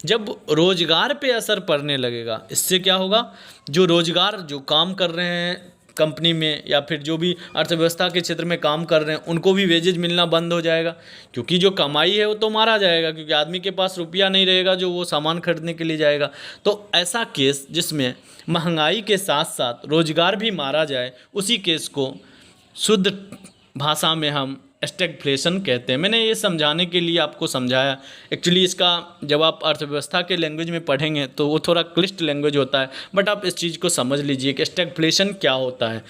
जब रोजगार पे असर पड़ने लगेगा, इससे क्या होगा? जो रोजगार जो काम कर रहे हैं कंपनी में या फिर जो भी अर्थव्यवस्था के क्षेत्र में काम कर रहे हैं उनको भी वेजेज मिलना बंद हो जाएगा, क्योंकि जो कमाई है वो तो मारा जाएगा, क्योंकि आदमी के पास रुपया नहीं रहेगा जो वो सामान खरीदने के लिए जाएगा। तो ऐसा केस जिसमें महंगाई के साथ साथ रोजगार भी मारा जाए, उसी केस को शुद्ध भाषा में हम स्टैगफ्लेशन कहते हैं। मैंने ये समझाने के लिए आपको समझाया। एक्चुअली इसका जब आप अर्थव्यवस्था के लैंग्वेज में पढ़ेंगे तो वो थोड़ा क्लिष्ट लैंग्वेज होता है, बट आप इस चीज़ को समझ लीजिए कि स्टैगफ्लेशन क्या होता है।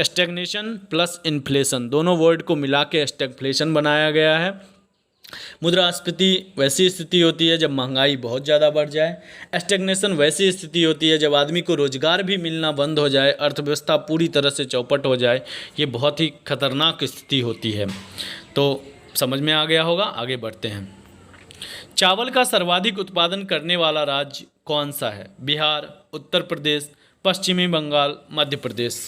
स्टैग्नेशन प्लस इन्फ्लेशन दोनों वर्ड को मिला के स्टैगफ्लेशन बनाया गया है। मुद्रास्फीति वैसी स्थिति होती है जब महंगाई बहुत ज़्यादा बढ़ जाए। स्टैग्नेशन वैसी स्थिति होती है जब आदमी को रोजगार भी मिलना बंद हो जाए, अर्थव्यवस्था पूरी तरह से चौपट हो जाए। ये बहुत ही खतरनाक स्थिति होती है। तो समझ में आ गया होगा। आगे बढ़ते हैं। चावल का सर्वाधिक उत्पादन करने वाला राज्य कौन सा है? बिहार, उत्तर प्रदेश, पश्चिमी बंगाल, मध्य प्रदेश।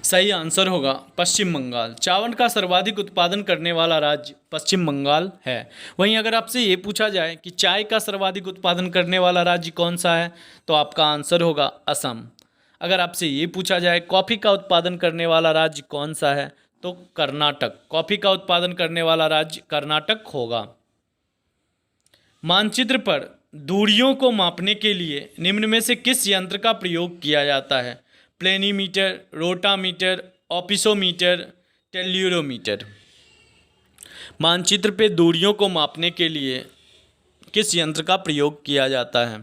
सही आंसर होगा पश्चिम बंगाल। चावल का सर्वाधिक उत्पादन करने वाला राज्य पश्चिम बंगाल है। वहीं अगर आपसे ये पूछा जाए कि चाय का सर्वाधिक उत्पादन करने वाला राज्य कौन सा है, तो आपका आंसर होगा असम। अगर आपसे ये पूछा जाए कॉफ़ी का उत्पादन करने वाला राज्य कौन सा है, तो कर्नाटक। कॉफ़ी का उत्पादन करने वाला राज्य कर्नाटक होगा। मानचित्र पर दूरियों को मापने के लिए निम्न में से किस यंत्र का प्रयोग किया जाता है? Planimeter, rotameter, opisometer, tellurometer. मानचित्र पे दूरियों को मापने के लिए किस यंत्र का प्रयोग किया जाता है?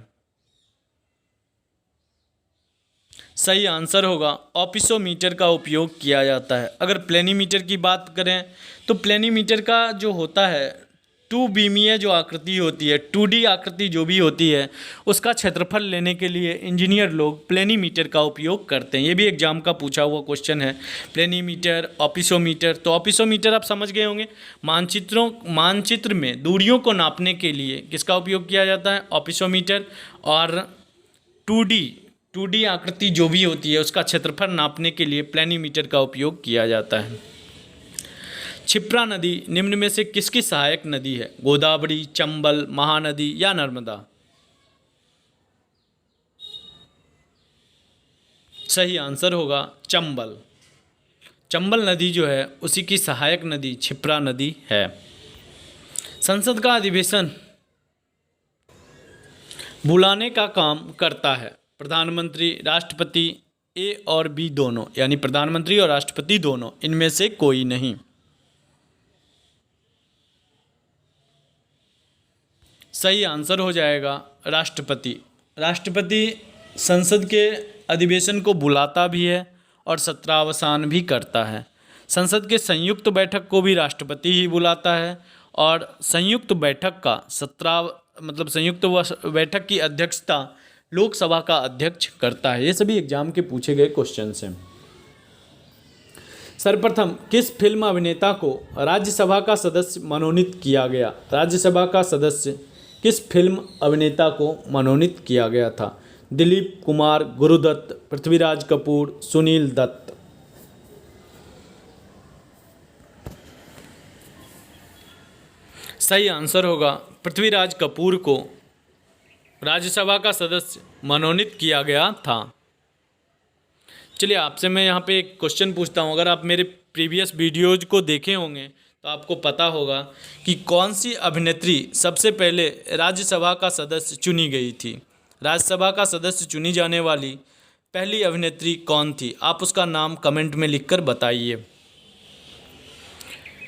सही आंसर होगा ऑपिसोमीटर का उपयोग किया जाता है। अगर प्लेनीमीटर की बात करें तो प्लेनीमीटर का जो होता है टू बीमीय जो आकृति होती है, 2D आकृति जो भी होती है, उसका क्षेत्रफल लेने के लिए इंजीनियर लोग प्लेनीमीटर का उपयोग करते हैं। ये भी एग्जाम का पूछा हुआ क्वेश्चन है, प्लेनीमीटर, ऑपिसोमीटर। तो ऑपिसोमीटर आप समझ गए होंगे, मानचित्र में दूरियों को नापने के लिए किसका उपयोग किया जाता है, ऑपिसोमीटर। और 2D आकृति जो भी होती है उसका क्षेत्रफल नापने के लिए प्लेनीमीटर का उपयोग किया जाता है। क्षिप्रा नदी निम्न में से किसकी सहायक नदी है, गोदावरी, चंबल, महानदी या नर्मदा। सही आंसर होगा चंबल। चंबल नदी जो है उसी की सहायक नदी क्षिप्रा नदी है। संसद का अधिवेशन बुलाने का काम करता है प्रधानमंत्री, राष्ट्रपति, ए और बी दोनों, यानी प्रधानमंत्री और राष्ट्रपति दोनों, इनमें से कोई नहीं। सही आंसर हो जाएगा राष्ट्रपति। राष्ट्रपति संसद के अधिवेशन को बुलाता भी है और सत्रावसान भी करता है। संसद के संयुक्त बैठक को भी राष्ट्रपति ही बुलाता है और संयुक्त बैठक का संयुक्त बैठक की अध्यक्षता लोकसभा का अध्यक्ष करता है। ये सभी एग्जाम के पूछे गए क्वेश्चन हैं। सर्वप्रथम किस फिल्म अभिनेता को राज्यसभा का सदस्य मनोनीत किया गया, राज्यसभा का सदस्य किस फिल्म अभिनेता को मनोनीत किया गया था, दिलीप कुमार, गुरुदत्त, पृथ्वीराज कपूर, सुनील दत्त। सही आंसर होगा पृथ्वीराज कपूर को राज्यसभा का सदस्य मनोनीत किया गया था। चलिए आपसे मैं यहाँ पे एक क्वेश्चन पूछता हूँ। अगर आप मेरे प्रीवियस वीडियोज को देखे होंगे तो आपको पता होगा कि कौन सी अभिनेत्री सबसे पहले राज्यसभा का सदस्य चुनी गई थी। राज्यसभा का सदस्य चुनी जाने वाली पहली अभिनेत्री कौन थी, आप उसका नाम कमेंट में लिखकर बताइए।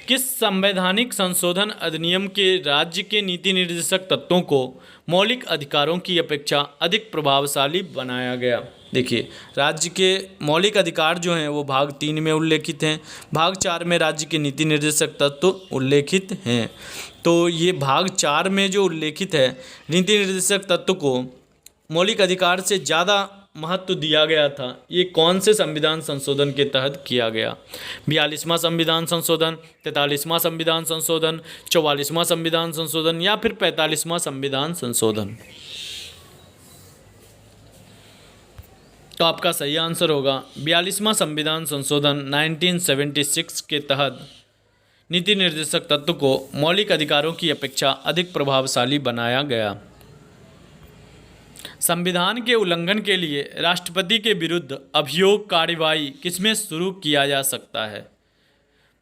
किस संवैधानिक संशोधन अधिनियम के राज्य के नीति निर्देशक तत्वों को मौलिक अधिकारों की अपेक्षा अधिक प्रभावशाली बनाया गया। देखिए, राज्य के मौलिक अधिकार जो हैं वो भाग 3 में उल्लेखित हैं, भाग 4 में राज्य के नीति निर्देशक तत्व उल्लेखित हैं। तो ये भाग 4 में जो उल्लेखित है नीति निर्देशक तत्व को मौलिक अधिकार से ज़्यादा महत्व दिया गया था, ये कौन से संविधान संशोधन के तहत किया गया। 42वां संविधान संशोधन, 43वां संविधान संशोधन, 44वां संविधान संशोधन या फिर 45वां संविधान संशोधन। तो आपका सही आंसर होगा 42वां संविधान संशोधन 1976 के तहत नीति निर्देशक तत्व को मौलिक अधिकारों की अपेक्षा अधिक प्रभावशाली बनाया गया। संविधान के उल्लंघन के लिए राष्ट्रपति के विरुद्ध अभियोग कार्यवाही किसमें शुरू किया जा सकता है।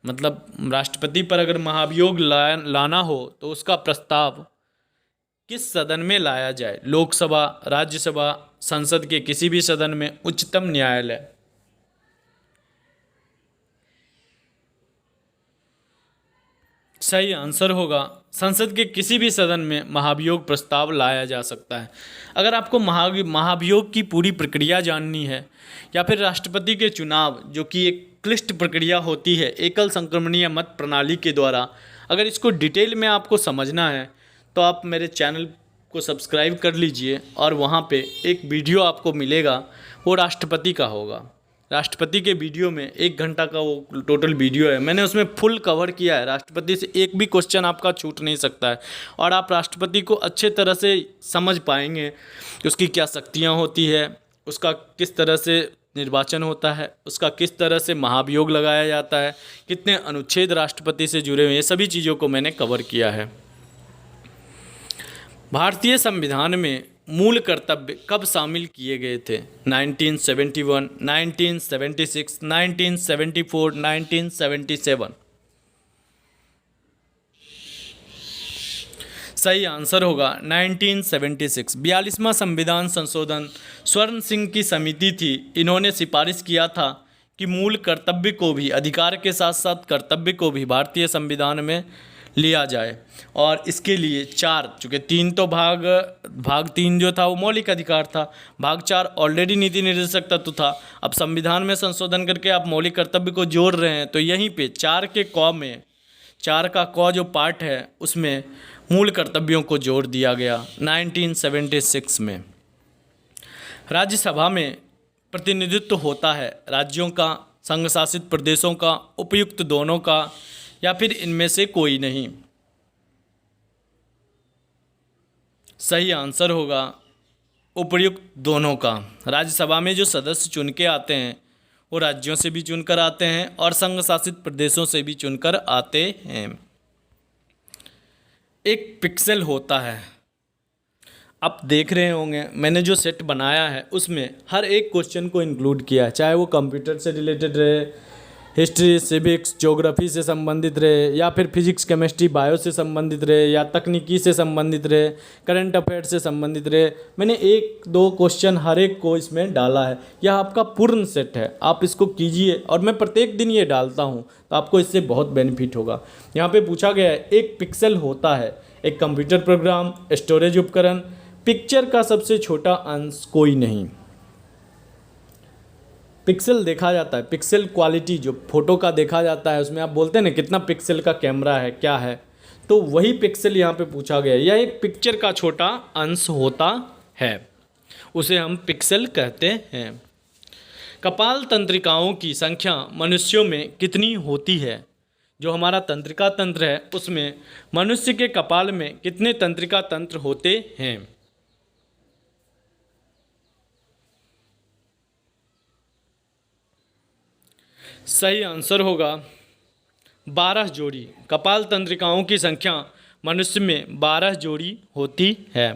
मतलब राष्ट्रपति पर अगर महाभियोग लाना हो तो उसका प्रस्ताव किस सदन में लाया जाए, लोकसभा, राज्यसभा, संसद के किसी भी सदन में, उच्चतम न्यायालय। सही आंसर होगा संसद के किसी भी सदन में महाभियोग प्रस्ताव लाया जा सकता है। अगर आपको महाभियोग की पूरी प्रक्रिया जाननी है या फिर राष्ट्रपति के चुनाव जो कि एक क्लिष्ट प्रक्रिया होती है एकल संक्रमणीय मत प्रणाली के द्वारा, अगर इसको डिटेल में आपको समझना है तो आप मेरे चैनल को सब्सक्राइब कर लीजिए और वहाँ पे एक वीडियो आपको मिलेगा, वो राष्ट्रपति का होगा। राष्ट्रपति के वीडियो में 1 घंटा का वो टोटल वीडियो है, मैंने उसमें फुल कवर किया है। राष्ट्रपति से एक भी क्वेश्चन आपका छूट नहीं सकता है और आप राष्ट्रपति को अच्छे तरह से समझ पाएंगे कि उसकी क्या शक्तियाँ होती है, उसका किस तरह से निर्वाचन होता है, उसका किस तरह से महाभियोग लगाया जाता है, कितने अनुच्छेद राष्ट्रपति से जुड़े हुए, ये सभी चीज़ों को मैंने कवर किया है। भारतीय संविधान में मूल कर्तव्य कब शामिल किए गए थे, 1971, 1976, 1974, 1977। सही आंसर होगा 1976। 42वां संविधान संशोधन स्वर्ण सिंह की समिति थी, इन्होंने सिफारिश किया था कि मूल कर्तव्य को भी, अधिकार के साथ साथ कर्तव्य को भी भारतीय संविधान में लिया जाए। और इसके लिए चार, चूँकि तीन तो भाग तीन जो था वो मौलिक अधिकार था, भाग चार ऑलरेडी नीति निर्देशक तत्व था। अब संविधान में संशोधन करके आप मौलिक कर्तव्य को जोड़ रहे हैं, तो यहीं पे चार के क में, चार का क जो पार्ट है उसमें मूल कर्तव्यों को जोड़ दिया गया 1976 में। राज्यसभा में प्रतिनिधित्व होता है राज्यों का, संघ शासित प्रदेशों का, उपयुक्त दोनों का, या फिर इनमें से कोई नहीं। सही आंसर होगा उपयुक्त दोनों का। राज्यसभा में जो सदस्य चुन के आते हैं वो राज्यों से भी चुनकर आते हैं और संघ शासित प्रदेशों से भी चुनकर आते हैं। एक पिक्सेल होता है, आप देख रहे होंगे मैंने जो सेट बनाया है उसमें हर एक क्वेश्चन को इंक्लूड किया है, चाहे वो कंप्यूटर से रिलेटेड रहे, हिस्ट्री, सिविक्स, ज्योग्राफी से संबंधित रहे, या फिर फिजिक्स, केमिस्ट्री, बायो से संबंधित रहे, या तकनीकी से संबंधित रहे, करंट अफेयर से संबंधित रहे। मैंने एक दो क्वेश्चन हर एक को इसमें डाला है। यह आपका पूर्ण सेट है, आप इसको कीजिए, और मैं प्रत्येक दिन ये डालता हूँ तो आपको इससे बहुत बेनिफिट होगा। यहाँ पे पूछा गया है एक पिक्सल होता है एक कंप्यूटर प्रोग्राम, स्टोरेज उपकरण, पिक्चर का सबसे छोटा अंश कोई नहीं। पिक्सल देखा जाता है, पिक्सल क्वालिटी जो फोटो का देखा जाता है उसमें आप बोलते हैं ना कितना पिक्सल का कैमरा है, क्या है, तो वही पिक्सल यहाँ पे पूछा गया है। यह एक पिक्चर का छोटा अंश होता है, उसे हम पिक्सल कहते हैं। कपाल तंत्रिकाओं की संख्या मनुष्यों में कितनी होती है? जो हमारा तंत्रिका तंत्र है उसमें मनुष्य के कपाल में कितने तंत्रिका तंत्र होते हैं? सही आंसर होगा 12 जोड़ी। कपाल तंत्रिकाओं की संख्या मनुष्य में 12 जोड़ी होती है।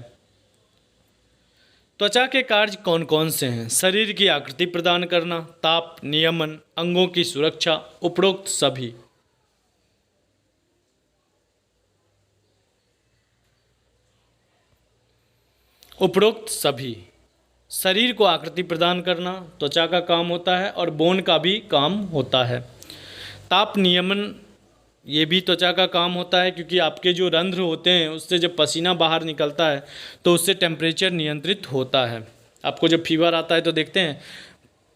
त्वचा के कार्य कौन कौन से हैं? शरीर की आकृति प्रदान करना, ताप नियमन, अंगों की सुरक्षा, उपरोक्त सभी। उपरोक्त सभी। शरीर को आकृति प्रदान करना त्वचा का काम होता है और बोन का भी काम होता है। ताप नियमन ये भी त्वचा का काम होता है, क्योंकि आपके जो रंध्र होते हैं उससे जब पसीना बाहर निकलता है तो उससे टेम्परेचर नियंत्रित होता है। आपको जब फीवर आता है तो देखते हैं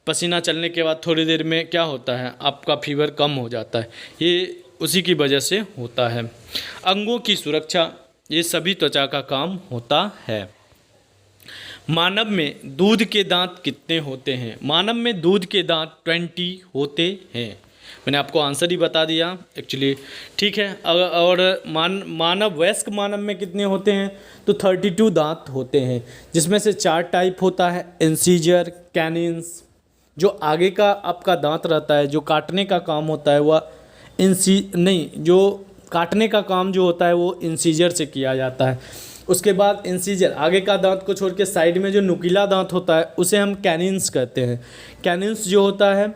पसीना चलने के बाद थोड़ी देर में क्या होता है, आपका फीवर कम हो जाता है, ये उसी की वजह से होता है। अंगों की सुरक्षा ये सभी त्वचा का काम होता है। मानव में दूध के दांत कितने होते हैं? मानव में दूध के दांत 20 होते हैं। मैंने आपको आंसर ही बता दिया एक्चुअली, ठीक है। और मानव वयस्क मानव में कितने होते हैं? तो 32 दांत होते हैं, जिसमें से 4 टाइप होता है, इंसीजर, कैनिन्स। जो आगे का आपका दांत रहता है जो काटने का काम होता है वह जो काटने का काम जो होता है वो इंसीजर से किया जाता है। उसके बाद इंसीजर आगे का दांत को छोड़ के साइड में जो नुकीला दांत होता है उसे हम कैनिन्स कहते हैं। कैनिन्स जो होता है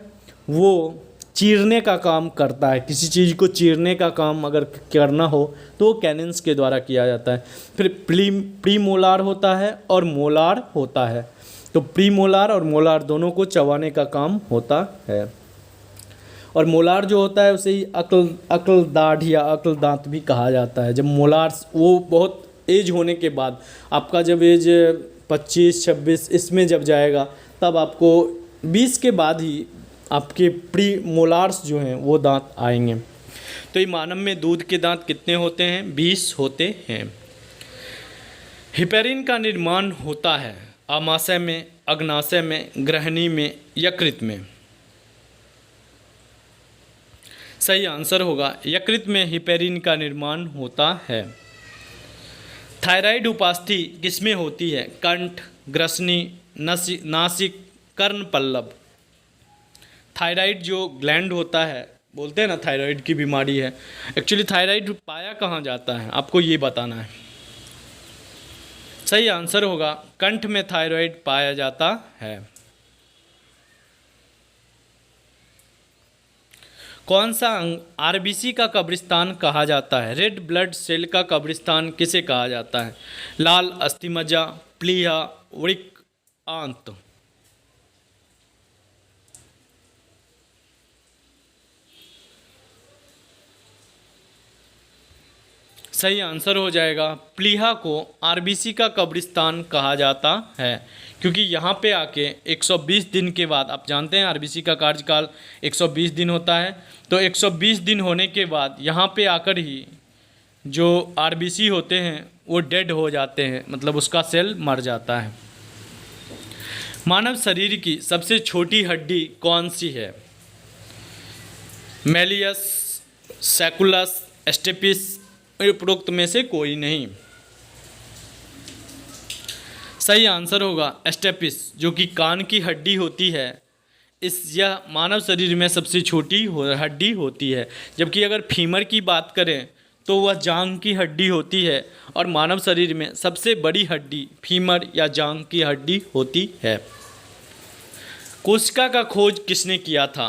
वो चीरने का काम करता है, किसी चीज़ को चीरने का काम अगर करना हो तो वो कैनिन्स के द्वारा किया जाता है। फिर प्री मोलार होता है और मोलार होता है, तो प्री मोलार और मोलार दोनों को चबाने का काम होता है। और मोलार जो होता है उसे ही अक्ल दाढ़ या अक्ल दांत भी कहा जाता है। जब मोलार वो बहुत एज होने के बाद, आपका जब एज 25-26 इसमें जब जाएगा तब आपको 20 के बाद ही आपके प्री मोलार्स जो हैं वो दांत आएंगे। तो ये मानव में दूध के दांत कितने होते हैं? 20 होते हैं। हिपेरिन का निर्माण होता है आमाशय में, अग्नाशय में, ग्रहणी में, यकृत में। सही आंसर होगा यकृत में हिपेरिन का निर्माण होता है। थायराइड उपास्थि किसमें होती है? कंठ, ग्रसनी, नासिक, कर्ण पल्लव। थायराइड जो ग्लैंड होता है, बोलते हैं ना थायराइड की बीमारी है, एक्चुअली थायराइड पाया कहाँ जाता है आपको ये बताना है। सही आंसर होगा कंठ में थायराइड पाया जाता है। कौन सा अंग आरबीसी का कब्रिस्तान कहा जाता है? रेड ब्लड सेल का कब्रिस्तान किसे कहा जाता है? लाल अस्थिमज्जा, प्लीहा, वृक्क, आंत। सही आंसर हो जाएगा प्लीहा को आरबीसी का कब्रिस्तान कहा जाता है, क्योंकि यहाँ पे आके 120 दिन के बाद, आप जानते हैं आरबीसी का कार्यकाल 120 दिन होता है, तो 120 दिन होने के बाद यहाँ पे आकर ही जो आरबीसी होते हैं वो डेड हो जाते हैं, मतलब उसका सेल मर जाता है। मानव शरीर की सबसे छोटी हड्डी कौन सी है? मेलियस, सैकुलस, स्टेपिस, उपरोक्त में से कोई नहीं। सही आंसर होगा स्टेपिस, जो कि कान की हड्डी होती है। यह मानव शरीर में सबसे छोटी हड्डी होती है, जबकि अगर फीमर की बात करें तो वह जांघ की हड्डी होती है, और मानव शरीर में सबसे बड़ी हड्डी फीमर या जांघ की हड्डी होती है। कोशिका का खोज किसने किया था?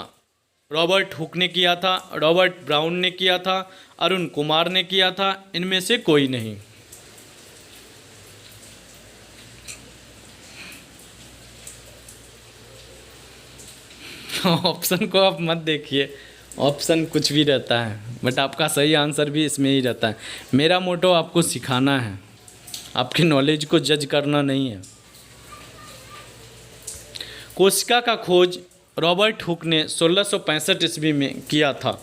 रॉबर्ट हुक ने किया था, रॉबर्ट ब्राउन ने किया था, अरुण कुमार ने किया था, इनमें से कोई नहीं। ऑप्शन को आप मत देखिए, ऑप्शन कुछ भी रहता है, बट आपका सही आंसर भी इसमें ही रहता है। मेरा मोटो आपको सिखाना है, आपकी नॉलेज को जज करना नहीं है। कोशिका का खोज रॉबर्ट हुक ने 1665 ईस्वी में किया था।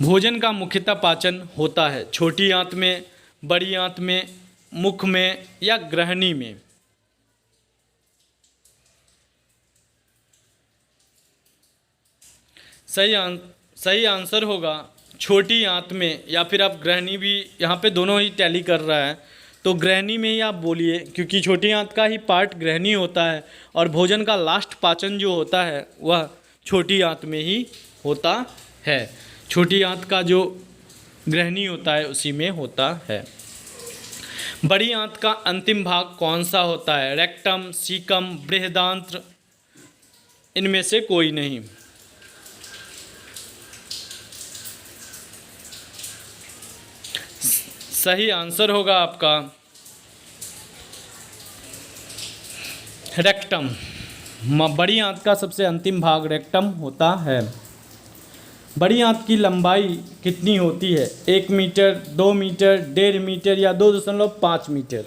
भोजन का मुख्यतः पाचन होता है छोटी आंत में, बड़ी आंत में, मुख में या ग्रहणी में? सही आंसर होगा छोटी आंत में, या फिर आप ग्रहणी भी, यहाँ पे दोनों ही टैली कर रहा है, तो ग्रहणी में ही आप बोलिए, क्योंकि छोटी आंत का ही पार्ट ग्रहणी होता है, और भोजन का लास्ट पाचन जो होता है वह छोटी आंत में ही होता है। छोटी आंत का जो ग्रहणी होता है उसी में होता है। बड़ी आंत का अंतिम भाग कौन सा होता है? रेक्टम, सीकम, बृहदांत्र, इनमें से कोई नहीं। सही आंसर होगा आपका रेक्टम। बड़ी आंत का सबसे अंतिम भाग रेक्टम होता है। बड़ी आंत की लंबाई कितनी होती है? 1 मीटर, 2 मीटर, 1.5 मीटर या 2.5 मीटर?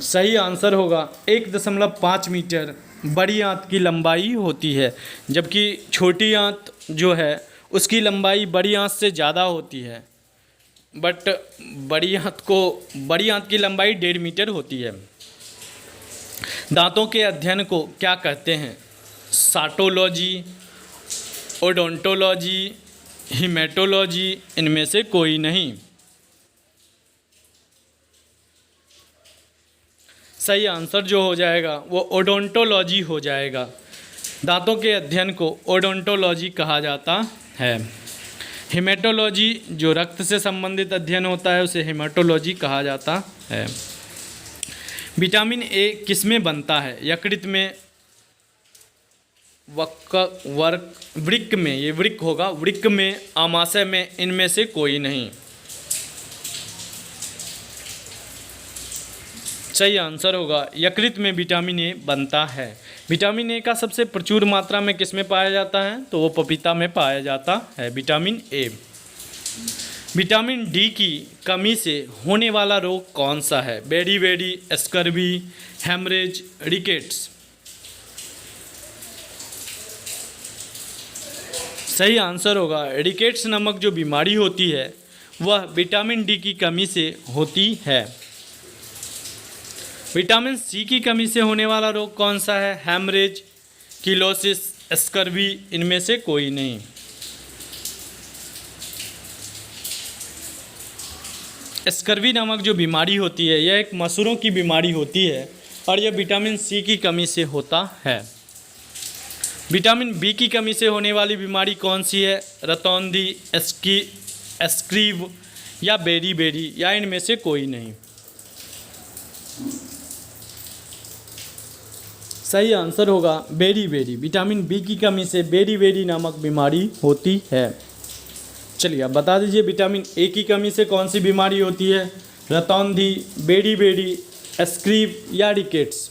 सही आंसर होगा 1.5 मीटर बड़ी आंत की लंबाई होती है, जबकि छोटी आंत जो है उसकी लंबाई बड़ी आंत से ज़्यादा होती है, बट बड़ी आंत की लंबाई 1.5 मीटर होती है। दांतों के अध्ययन को क्या कहते हैं? साटोलॉजी, ओडोंटोलॉजी, हिमेटोलॉजी, इनमें से कोई नहीं। सही आंसर जो हो जाएगा वो ओडोंटोलॉजी हो जाएगा। दांतों के अध्ययन को ओडोंटोलॉजी कहा जाता है। हेमेटोलॉजी जो रक्त से संबंधित अध्ययन होता है उसे हेमेटोलॉजी कहा जाता है। विटामिन ए किस में बनता है? यकृत में, वृक्क में, ये वृक्क होगा, वृक्क में, आमाशय में, इनमें से कोई नहीं। सही आंसर होगा यकृत में विटामिन ए बनता है। विटामिन ए का सबसे प्रचुर मात्रा में किस में पाया जाता है? तो वो पपीता में पाया जाता है विटामिन ए। विटामिन डी की कमी से होने वाला रोग कौन सा है? बेरी, स्कर्वी, हेमरेज, रिकेट्स? सही आंसर होगा रिकेट्स नामक जो बीमारी होती है वह विटामिन डी की कमी से होती है। विटामिन सी की कमी से होने वाला रोग कौन सा है? हेमरेज, किलोसिस, स्कर्वी, इनमें से कोई नहीं। स्कर्वी नामक जो बीमारी होती है यह एक मसूरों की बीमारी होती है और यह विटामिन सी की कमी से होता है। विटामिन बी की कमी से होने वाली बीमारी कौन सी है? रतौंधी, स्क्रीव या बेरी, या इनमें से कोई नहीं। सही आंसर होगा बेरी। विटामिन बी की कमी से बेरी नामक बीमारी होती है। चलिए अब बता दीजिए विटामिन ए की कमी से कौन सी बीमारी होती है? रतौंधी, बेरी, स्क्रीव या रिकेट्स?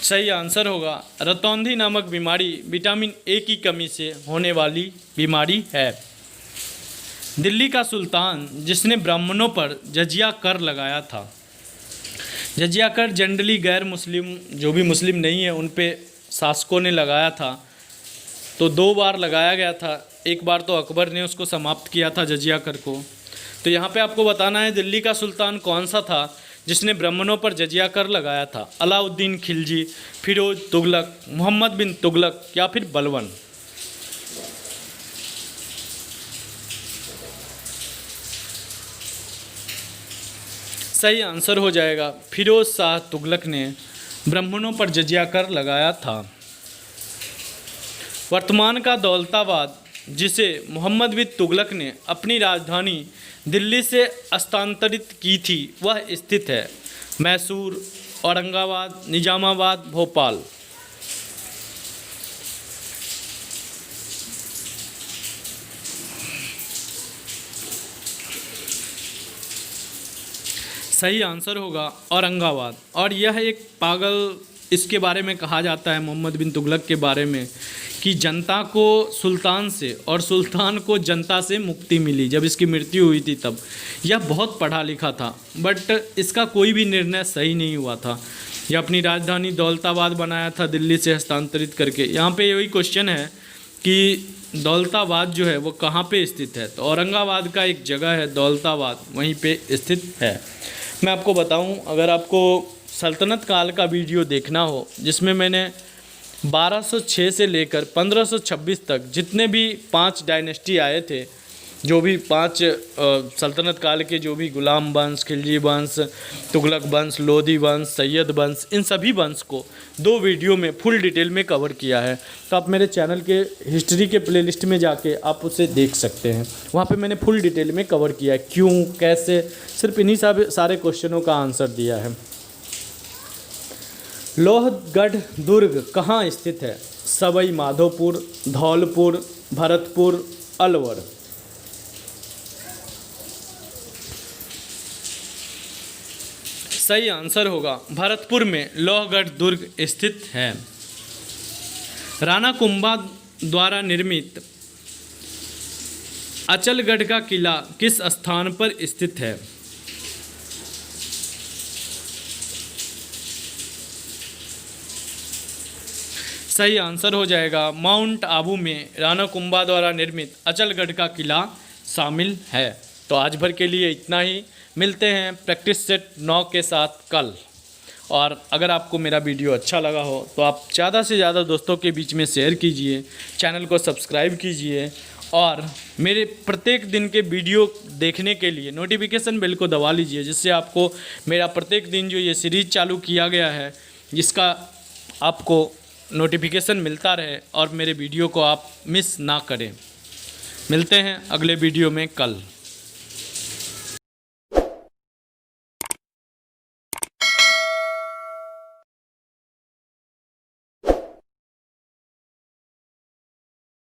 सही आंसर होगा रतौंधी नामक बीमारी विटामिन ए की कमी से होने वाली बीमारी है। दिल्ली का सुल्तान जिसने ब्राह्मणों पर जजिया कर लगाया था। जजिया कर जनरली गैर मुस्लिम जो भी मुस्लिम नहीं है उन पे शासकों ने लगाया था। तो 2 बार लगाया गया था, एक बार तो अकबर ने उसको समाप्त किया था जजिया कर को। तो यहाँ पे आपको बताना है दिल्ली का सुल्तान कौन सा था जिसने ब्राह्मणों पर जजिया कर लगाया था। अलाउद्दीन खिलजी, फिरोज तुगलक, मोहम्मद बिन तुगलक या फिर बलबन। सही आंसर हो जाएगा फिरोज शाह तुगलक ने ब्राह्मणों पर जजिया कर लगाया था। वर्तमान का दौलताबाद जिसे मोहम्मद बिन तुगलक ने अपनी राजधानी दिल्ली से स्थानांतरित की थी वह स्थित है मैसूर, औरंगाबाद, निजामाबाद, भोपाल। सही आंसर होगा औरंगाबाद। और यह एक पागल इसके बारे में कहा जाता है मोहम्मद बिन तुगलक के बारे में कि जनता को सुल्तान से और सुल्तान को जनता से मुक्ति मिली जब इसकी मृत्यु हुई थी तब। यह बहुत पढ़ा लिखा था बट इसका कोई भी निर्णय सही नहीं हुआ था। यह अपनी राजधानी दौलताबाद बनाया था दिल्ली से हस्तांतरित करके। यहाँ पे यही क्वेश्चन है कि दौलताबाद जो है वो कहाँ पे स्थित है, तो औरंगाबाद का एक जगह है दौलताबाद, वहीं पे स्थित है। मैं आपको बताऊं, अगर आपको सल्तनत काल का वीडियो देखना हो जिसमें मैंने 1206 से लेकर 1526 तक जितने भी 5 डायनेस्टी आए थे, जो भी 5 सल्तनत काल के जो भी गुलाम वंश, खिलजी वंश, तुगलक वंश, लोधी वंश, सैयद वंश, इन सभी वंश को 2 वीडियो में फुल डिटेल में कवर किया है। तो आप मेरे चैनल के हिस्ट्री के प्लेलिस्ट में जाके आप उसे देख सकते हैं। वहाँ पे मैंने फुल डिटेल में कवर किया है, क्यों, कैसे, सिर्फ इन्हीं सारे क्वेश्चनों का आंसर दिया है। लोहगढ़ दुर्ग कहाँ स्थित है? सवाई माधोपुर, धौलपुर, भरतपुर, अलवर। सही आंसर होगा भरतपुर में लोहगढ़ दुर्ग स्थित है। राणा कुंभा द्वारा निर्मित अचलगढ़ का किला किस स्थान पर स्थित है? सही आंसर हो जाएगा माउंट आबू में राणा कुंभा द्वारा निर्मित अचलगढ़ का किला शामिल है। तो आज भर के लिए इतना ही। मिलते हैं प्रैक्टिस सेट 9 के साथ कल। और अगर आपको मेरा वीडियो अच्छा लगा हो तो आप ज़्यादा से ज़्यादा दोस्तों के बीच में शेयर कीजिए, चैनल को सब्सक्राइब कीजिए और मेरे प्रत्येक दिन के वीडियो देखने के लिए नोटिफिकेशन बेल को दबा लीजिए, जिससे आपको मेरा प्रत्येक दिन जो ये सीरीज़ चालू किया गया है जिसका आपको नोटिफिकेशन मिलता रहे और मेरे वीडियो को आप मिस ना करें। मिलते हैं अगले वीडियो में कल।